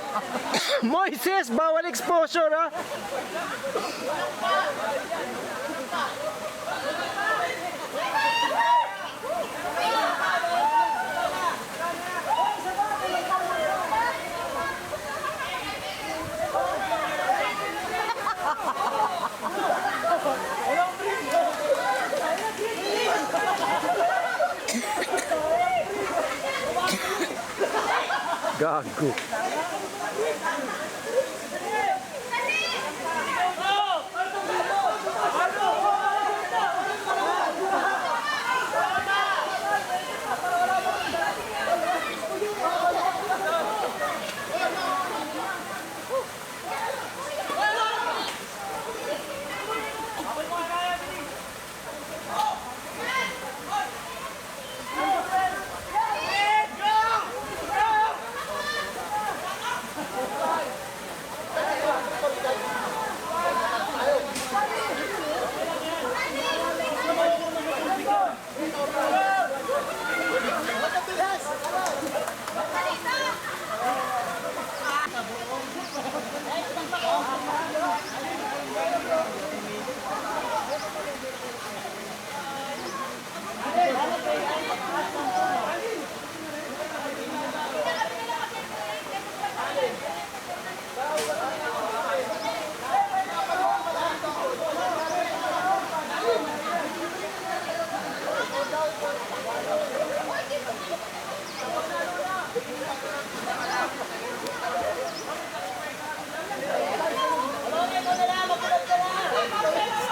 Moises, bawal exposure ha. Gago.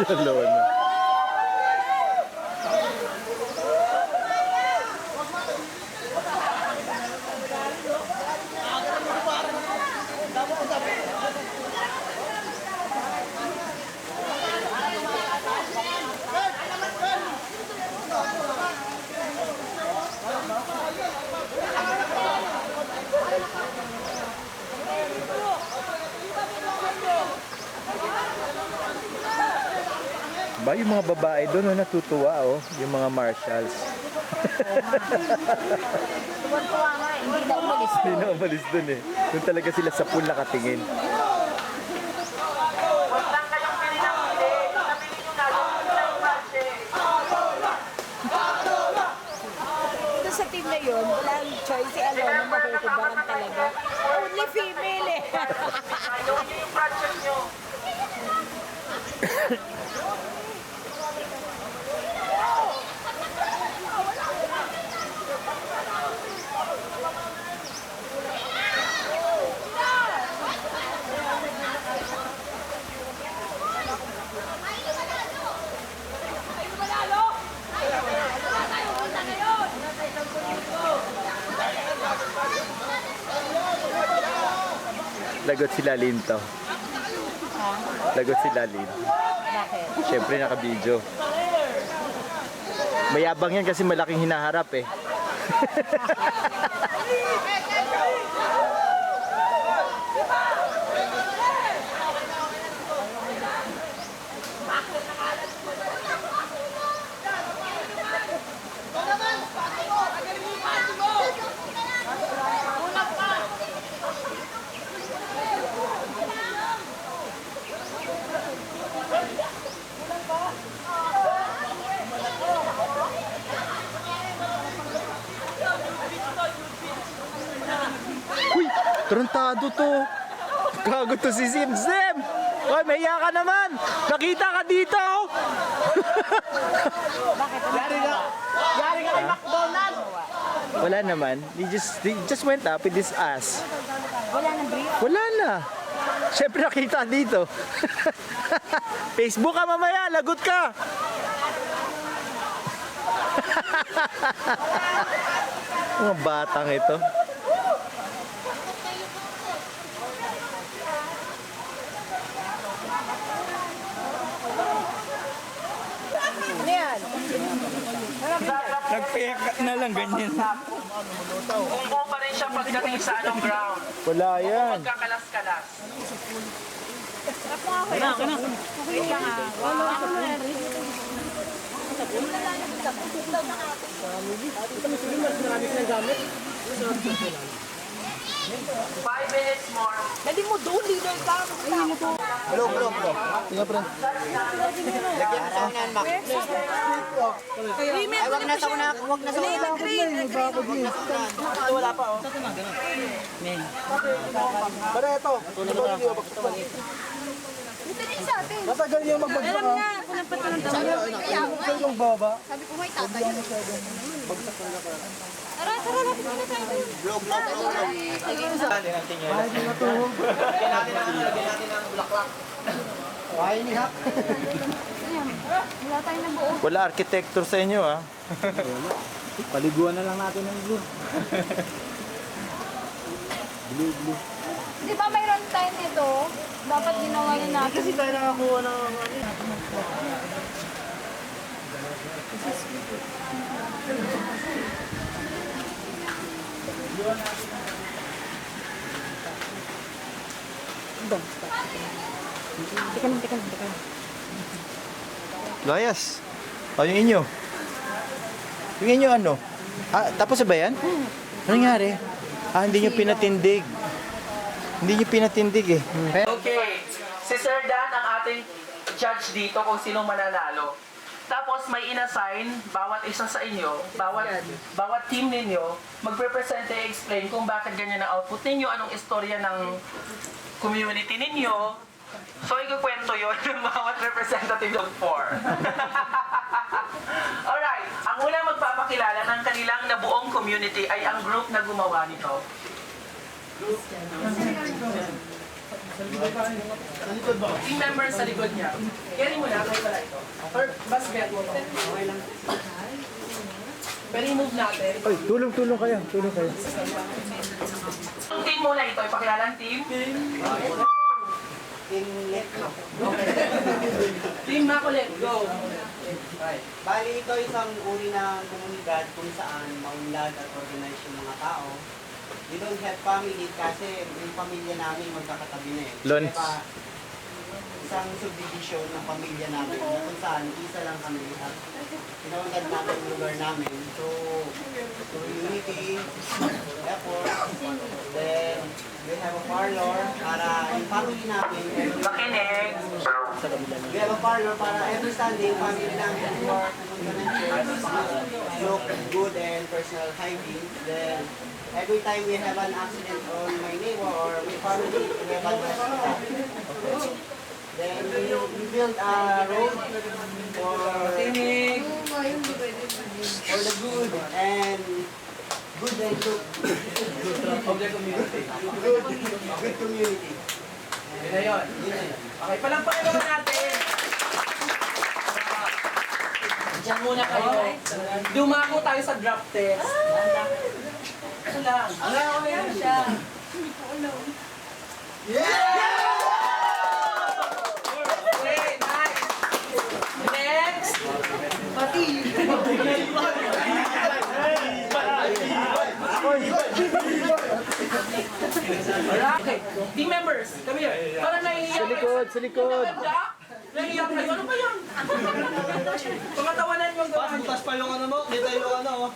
Hello na. Ba, yung mga babae doon, natutuwa, oh. Yung mga marshals. Tuwan-tuwa nga, hindi na umalis. Hindi na umalis doon eh. Doon talaga sila sa pool nakatingin. Huwag lang kayong pili ng pili. Nabili nyo na yung budget. Ito sa team na yun, walang choice si Alona, makukubaran talaga. Only female eh. Ayaw nyo yung budget nyo. Lagot si Lalin to. Lagot si Lalin. Bakit? Siyempre naka-video. Mayabang yan kasi malaking hinaharap eh. Uy, tarantado to. Gago to si Zim. Zim! Uy, may iya ka naman. Nakita ka dito. Yari ka kay McDonald! Wala naman. He just went up with his ass. Wala nang brief. Wala na. Siyempre nakita dito. Facebook ka mamaya, lagot ka. Mga batang ito. Nagpeka na lang ganyan. Umpo pa rin siya pagdating sa anong ground. Wala yan. Magkakalas-kalas. Five minutes more. Hindi mo doon, leader ka. Wag na sa una, wag na sa una. Wala pa oh. Dito rin sa atin. Matagal niya magbagsak. Alam niya, kung pa ito ng kaya nga Yung baba. sabi ko may tatay. Tara, tara, lapit na tayo. Wala tayong nabuo. Wala architecture sa inyo ah. Paliguan na lang natin ng blue. Di ba mayroon tayo nito? Dapat ginawa na natin. Kasi tayo nakakuha ng Layas. O, yung inyo. Yung inyo ano? Ah, tapos na ba yan? Ano nangyari? Ah, hindi nyo pinatindig. Hindi nyo pinatindig eh. Okay. Si Sir Dan ang ating judge dito kung sinong mananalo. Tapos may inassign bawat isa sa inyo, bawat team ninyo, magre-present and explain kung bakit ganyan ang output ninyo, anong istorya ng community ninyo. So, ikukwento yun ng bawat representative of 4. Alright, ang unang magpapakilala ng kanilang nabuong community ay ang group na gumawa nito. Team members sa likod niya. Carry mo na, kayo pala ito. Or, basket mo to. Okay lang. Pero i-move natin. Ay, tulong kayo. Tulong kayo. Ang team muna ito, ipakilala ang team. Team Makulit, go! Bali, ito isang uri ng komunidad kung saan maunlad at organize yung mga tao. We don't have family kasi yung pamilya namin magkakatabi na eh. Lons. Kaya isang subdivision ng pamilya namin na kung saan isa lang kami at pinaunlad namin yung lugar namin. So, community, effort, then we have a parlor para yung family namin. Makinig! We have a parlor para every Sunday, family namin work, look good and personal hygiene. Then, every time we have an accident on my neighbor or my family, we have a hospital. Then, we build a road for the good and look of the community. Good community. Yun na yun. Okay, palampakin naman natin. Diyan muna kayo. Dumako tayo sa drop test. Ito lang. Ang lang siya. Okay, nice. Next. Okay, team members, come here. Parang nahihiyak. Sa likod. Nahihiyak kayo. Ano ba yan? Pangatawanan yung gawa niyo. Butas pa yung ano mo, kita yung ano.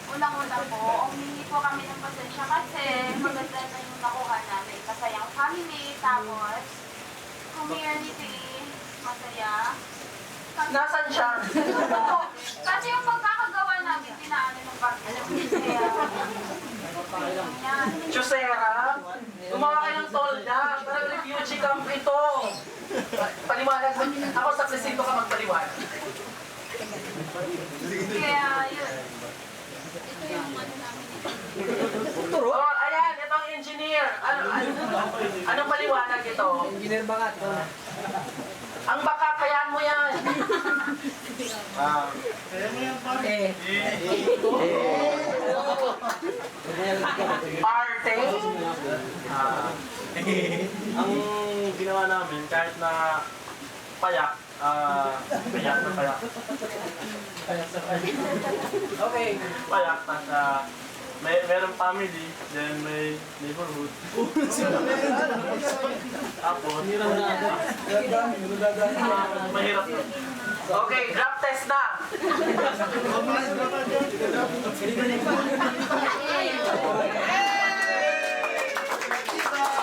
Unang-una po, humingi po kami ng pasensya kasi maganda na yung nakuha namin. Masayang family, tapos community, masaya. Nasaan siya? Kasi yung pagkakagawa namin, pinaano ng pag-alam. Kaya, Chusera, gumawa kayo ng tolda. Parang refugee camp ito. Paliwanag mo. Ako sa presinto ka magpaliwanag. kaya yun. Ito yung ano namin. Oh, ayan, ito ang engineer. Anong paliwanag ito? Engineer Bakat. Ang baka, kayaan mo yan. Arte. Ang ginawa namin, kahit na payak, payak. Okay. Payak, merong family, then may neighborhood. Tapos, mahirap. Okay, grab test na.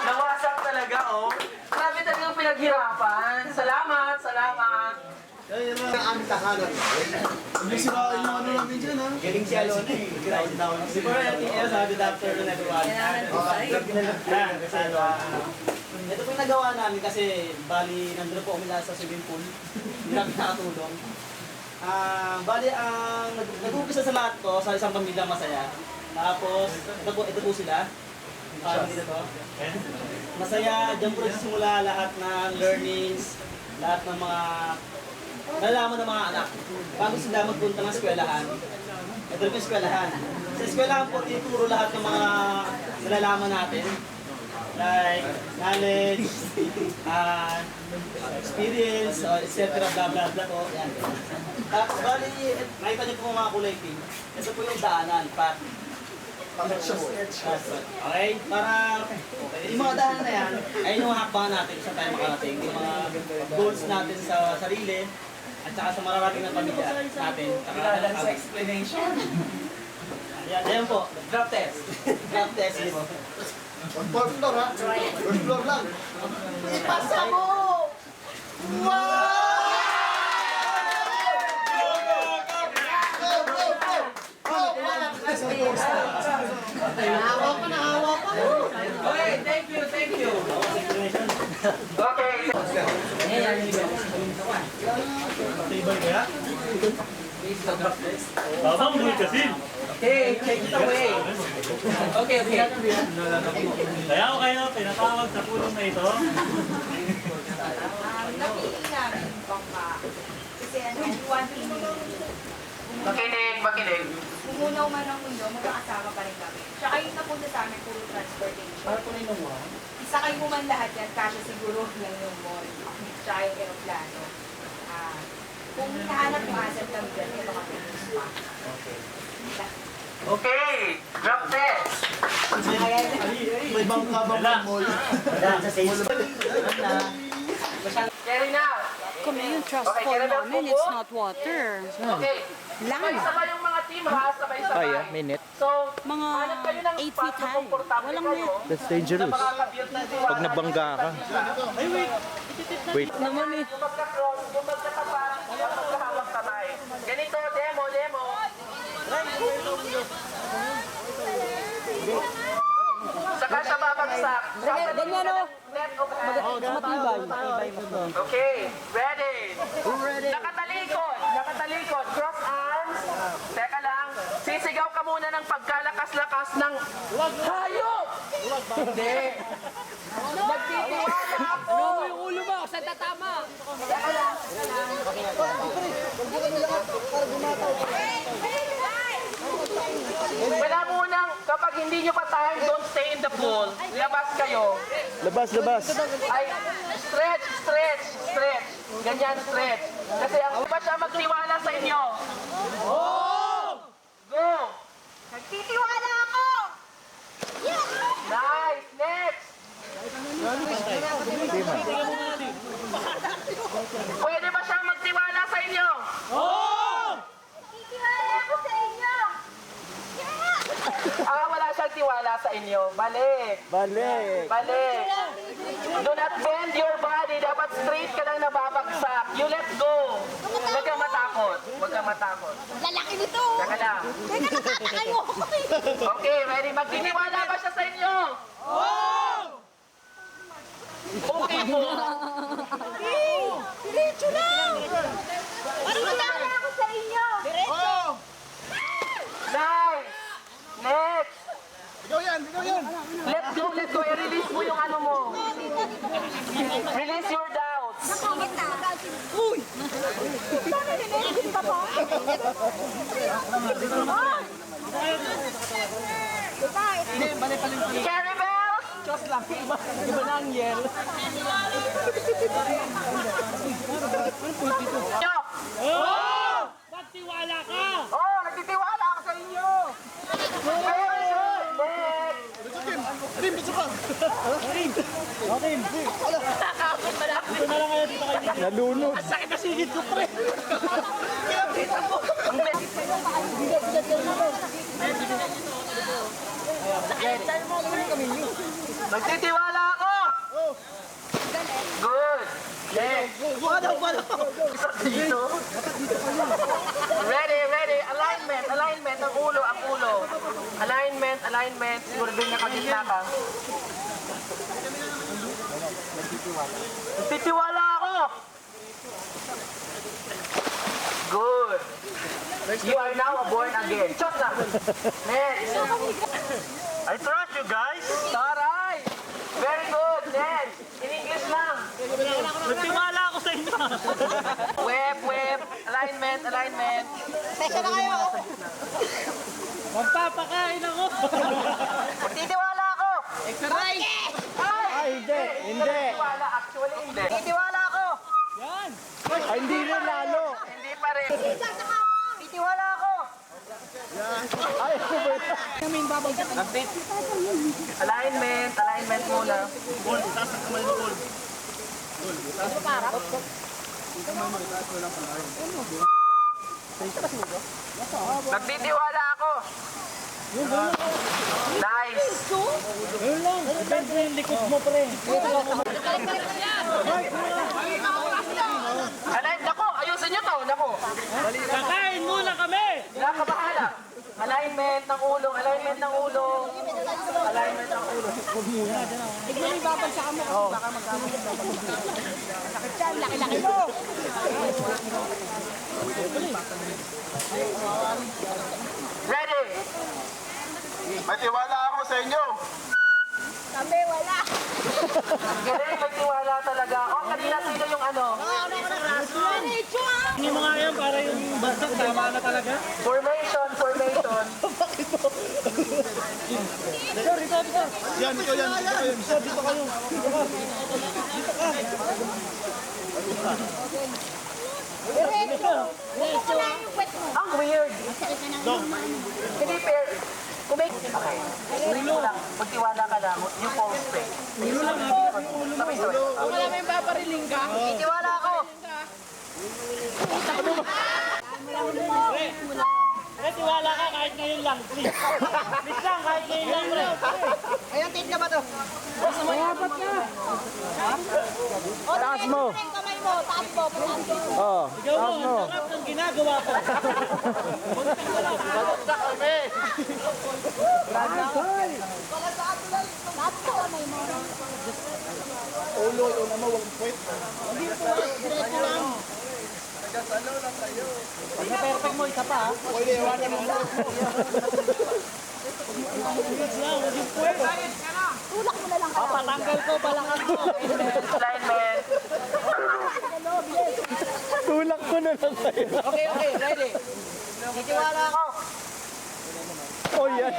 Nawasak talaga, oh. Grabe talagang pinaghirapan. Salamat, salamat. Ang tahanan. Hindi sirain yung ano namin dyan, ha? Galing si Alona eh. Ground down. Siguro natin sabi good afternoon everyone. Ito po yung nagawa namin kasi bali nandun po kami lahat sa swimming pool. Hindi namin nakatulong. Bali ang nag-uumpisa sa lahat to sa isang pamilya masaya. Tapos ito po sila. Yung family na to. Masaya, dyan po nagsisimula lahat ng learnings, lahat ng mga nalalaman ng mga anak. Bago sila magpunta ng eskwelahan. Ito po yung eskwelahan. Sa eskwelahan po, tinuturo lahat ng mga nalalaman natin. Like knowledge, experience, etc. Blah blah blah po. Yan. Tapos bali, nakita niyo po mga kulay pink. Ito po yung daanan, path. Okay? Para yung mga daanan na yan, ay yung hakbang natin sa tayo makarating. Yung mga goals natin sa sarili, at saka sa mararating ng pamilya natin. Kailangan sa explanation. Yan po. Grab test. Grab test. Yun po. Fourth floor, ha? First floor lang. Ipasa mo! Okay, thank you, thank you. Okay. Okay, take it away. Okay, okay. Kaya ako kayo pinatawag sa pulong na ito. Napili namin bangka. Kasi ano, wanting Makinig, makinig. umunaw man ang mundo, magkakasama pa rin kami. Tsaka yung napunta sa amin, puro transportation. Isa kayo mo man lahat yan, kasi siguro lang yung mall. Tsaka yung aeroplano. Kung hinahanap mo asset kami dyan, ito kami yung spa. Okay, grab test. May bangka ba Wala. mall? Carry na. Kami yung trust Okay, fall kailan ang namin, pupo? it's not water. Okay. Sabay-sabay yung mga team ha, sabay-sabay. minute. So, Mga hanap kayo ng 8 spot feet na high. komportable Walang kayo. net. That's dangerous. Na makakabiyot na siya. Pag nabangga ka. Wait. Naman eh. Yung magka-cross, yung magkatapa, yung magkahawak kamay. Ganito, demo, demo. Saka siya babagsak. Ganyan o. Left of hand. Okay, ready. Nakatalikod, cross arms. Teka lang, sisigaw ka muna ng pagkalakas-lakas ng hayop! Hindi. Nagtitiwala ako! Ano mo yung ulo mo? Saan tatama? Teka lang. Wala munang kapag hindi nyo pa time, don't stay in the pool. Labas kayo. Labas, labas. Ay, stretch, stretch, stretch. Ganyan, stretch. Kasi ang iba siya magtiwala sa inyo. Go! Nagtitiwala ako! Nice! Next! Pwede ba siyang magtiwala sa inyo? Nagtitiwala ako sa inyo! Wala siyang tiwala sa inyo. Balik! Balik. Balik! Do not bend your body. Dapat straight ka lang nababagsak. You let go. Huwag kang matakot. Huwag kang matakot. Lalaki nito! Teka lang. Teka, natatakay mo ako eh! Okay, ready? Magtitiwala ba siya sa inyo? Okay po. Diretso lang! Nagtitiwala ako sa inyo! Diretso! Nice! Next! Ikaw yan, ikaw yan. Let's go, let's go. I-release mo yung ano mo. Release your doubts. Nakakit na! Uy! Sana nililin ka pa? Carry bells! Diyos lang, iba na ang yel. Yo! Magtiwala ka! Oh, nagtitiwala ako sa inyo! Very good! Next! Rim, bitsa pa. Nalunod. Sakit na sigit ko, pre! Nagtitiwala ako! Good! Next! Isa dito. Ready, ready. Alignment, alignment. Ang ulo, ang ulo. Alignment, alignment. Siguro din nakagitna ka. Nagtitiwala ako! Good! You are now a born again. Chok na! Next! I trust you guys. Taray! Very good! Next! In English lang! Magtiwala ako sa inyo! Web, web! Alignment, alignment! Session na kayo! Magpapakain ako! Magtitiwala ako! Exercise! Ay! Hindi, hindi. Magtitiwala, actually hindi. Magtitiwala ako! Yan! Ay, hindi rin lalo. Hindi pa rin. Magtitiwala ako! Ay, ano ba ito? Alignment, alignment muna. Nagtitiwala ako. Nice. Ayun lang! Depende yung likod mo, pre! Align, nako, ayusin nyo to, nako. Kakain muna kami! Nakabahala. Alignment ng ulo, alignment ng ulo. Alignment ng ulo. Tignan mo yung babagsakan mo kasi baka magkamot yung babagsakan. Sakit yan, laki-laki mo! Ready? May tiwala ako sa inyo. Kami, wala! Galing, may tiwala talaga. Oh, kanina sino yung ano? Diretso ah! Hindi mo nga yan para yung bagsak tama na talaga. Formation, formation. Yan, ikaw yan. Dito kayo. Diretso! Diretso lang yung kwet mo! Ang weird. Sakit na ng Hindi fair. Okay. Ulo lang. Magtiwala ka lang. You fall straight. Ulo lang. Sabay-sabay. Wala may papariling ka? Magtiwala ako. Eh, tiwala ka kahit ngayon lang, please. Please lang, kahit ngayon lang, pre. Ayun, tit na ba to? Mayapat na! Taas mo. Yung kamay mo, taas mo, taas mo. Oh, Ikaw mo, taas mo. ang sarap ng ginagawa ko. Taas mo kamay mo. Pag na-perfect mo, isa pa, ha? Pwede, iwanan mo. Congrats lang, huwag yung puwet. Tulak mo na lang. Patanggal ko, palakas mo. Alignment. Tulak ko na lang kayo. Okay, okay. Ready. Titiwala ako. Oh, yan.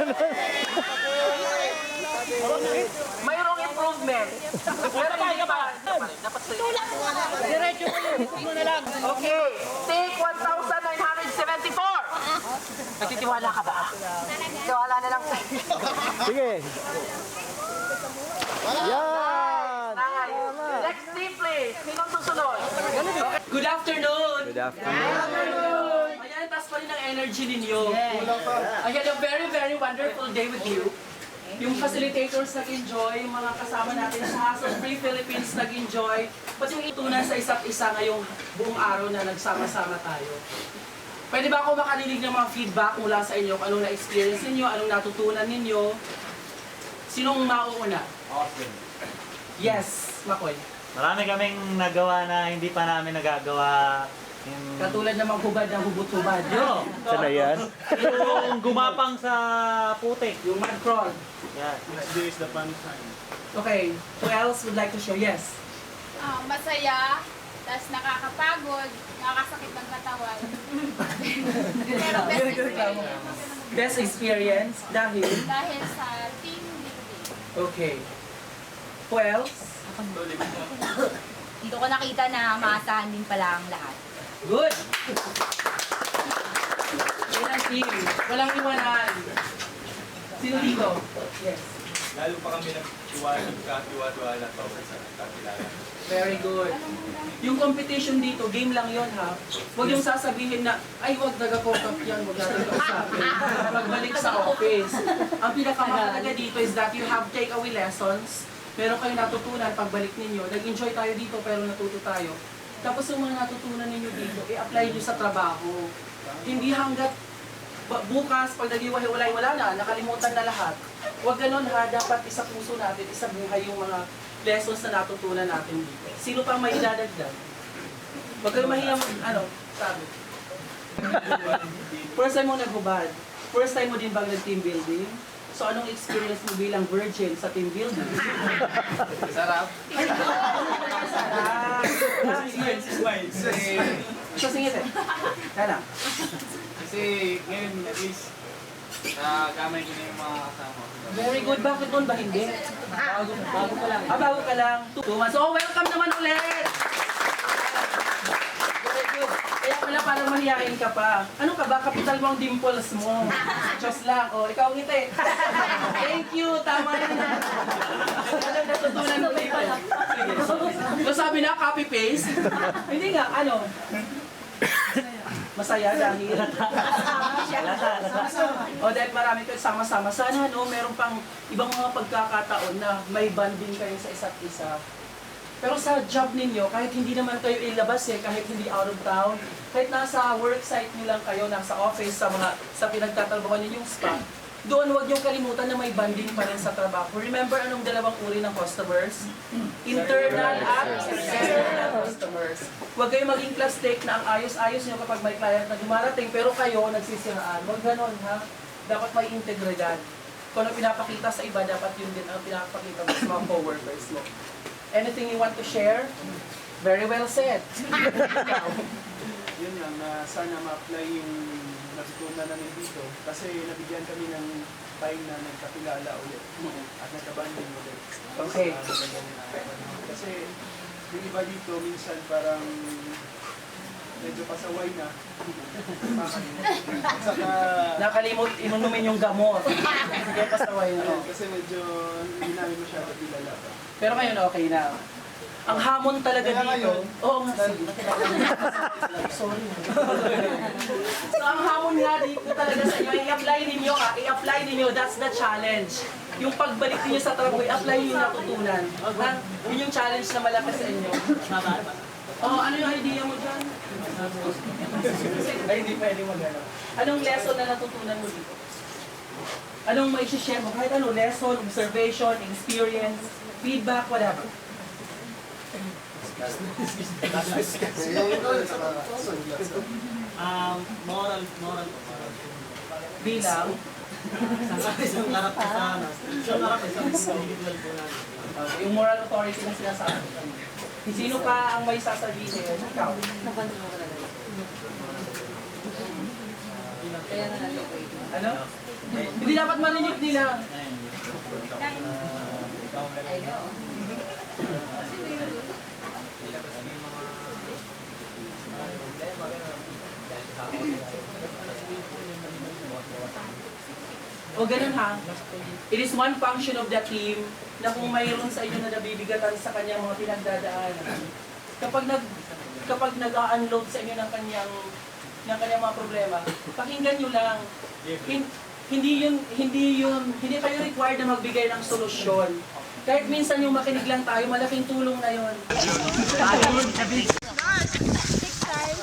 Mayroong improvement. Pero hindi pa. Dapat Diretso mo yun. Ikot mo na lang. Okay, take 1,974. Nagtitiwala ka ba? Tiwala na lang. Sige. Yan! Nice. Next team please. Sinong susunod? Good afternoon. Good afternoon. Ayan, taas pa rin ang energy ninyo. I had a very, very wonderful day with you. Yung facilitators nag-enjoy, yung mga kasama natin sa Hassle Free Philippines nag-enjoy, pati yung itunan sa isa't isa ngayong buong araw na nagsama-sama tayo. Pwede ba ako makarinig ng mga feedback mula sa inyo? Anong na-experience ninyo? Anong natutunan ninyo? Sinong mauuna? Awesome. Yes, Makoy. Marami kaming nagawa na hindi pa namin nagagawa. Katulad ng maghubad ng hubot-hubad. Yo! Saan na yan? Yung gumapang sa putik. Yung mud crawl. Yan. Next day is the fun time. Okay, who else would like to share? Yes. Masaya, tas nakakapagod, nakakasakit ng katawan. Pero best experience. Best experience dahil? Dahil sa team building. Okay. Who else? Dito ko nakita na maasahan din pala ang lahat. Good! Yan ang team. Walang iwanan. Sino dito? Yes. Lalo pa kami nagtiwala pa sa kakilala. Very good. Yung competition dito, game lang yon ha. Huwag yung sasabihin na, ay huwag nag-focus yan, huwag nag-focus. Pagbalik sa office. Ang pinakamahalaga dito is that you have takeaway lessons. Meron kayong natutunan pagbalik ninyo. Nag-enjoy tayo dito pero natuto tayo. Tapos yung mga natutunan ninyo dito, i-apply nyo sa trabaho. Hindi hanggat bukas, pag nag-iwahiwalay, wala na, nakalimutan na lahat. Huwag ganun ha, dapat isa puso natin, isa buhay yung mga lessons na natutunan natin dito. Sino pa may idadagdag? Huwag kayong mahiyang, sabi. First time mo naghubad. First time mo din bang nag-team building? So anong experience mo bilang virgin sa team building? Sarap. Sarap. So singit eh. Kaya Kasi ngayon at least gamay ko na yung mga kasama. Very good. Bakit doon ba hindi? Bago ka lang. Bago ka lang. 2 months. So welcome naman ulit! Very good. Kaya pala parang mahihain ka pa. Ano ka ba? Kapital mo ang dimples mo. Just lang. O, ikaw ngiti. Thank you. Tama na. Anong natutunan mo dito? Sige. So sabi na, copy-paste? Hindi nga. Ano? Masaya dahil dahil marami kayo sama-sama. Sana meron pang ibang mga pagkakataon na may bonding kayo sa isa't isa. Pero sa job ninyo, kahit hindi naman kayo ilabas kahit hindi out of town, kahit nasa work site niyo lang kayo, nasa office, sa pinagtatrabaho ninyong spot, doon huwag niyong kalimutan na may bonding pa rin sa trabaho. Remember anong dalawang uri ng customers? Internal at external customers. Huwag kayong maging plastic na ang ayos-ayos niyo kapag may client na dumarating, pero kayo nagsisiraan. Huwag ganon ha. Dapat may integridad. Kung ano pinapakita sa iba, dapat yun din ang pinapakita mo sa mga coworkers mo. Anything you want to share? Very well said. Yun lang, na sana ma-apply yung natutunan namin dito. Kasi nabigyan kami ng time na nagkakilala ulit. At nagkabanding ulit. Okay. Kasi yung iba dito, minsan parang medyo pasaway na. At saka, Nakalimot, inunumin yung gamot. Sige, pasaway na. kasi medyo hindi namin masyado kilala. Pero ngayon okay na. Ang hamon talaga Kaya dito. ngayon, Oo nga, sige. Sorry. So ang hamon nga dito talaga sa inyo, i-apply ninyo i-apply ninyo, that's the challenge. Yung pagbalik niyo sa trabaho, i-apply niyo yung natutunan. Yun yung challenge na malaki sa inyo. Ano yung idea mo dyan? Ay, hindi pwede mag-ano. Anong lesson na natutunan mo dito? Anong may share mo? Kahit ano, lesson, observation, experience, feedback, whatever. Moral. Bilang? Isang individual po natin. Yung moral authority na sinasabi. Sino pa ang may sasabihin? Ikaw. Ano? Hindi dapat marinig nila. O ganun ha. It is one function of the team na kung mayroon sa inyo na nabibigatan sa kanyang mga pinagdadaanan, kapag nag-unload sa inyo ng kanyang mga problema, pakinggan nyo lang. Hindi kayo required na magbigay ng solusyon. Kahit minsan yung makinig lang tayo, malaking tulong na yun. Next time.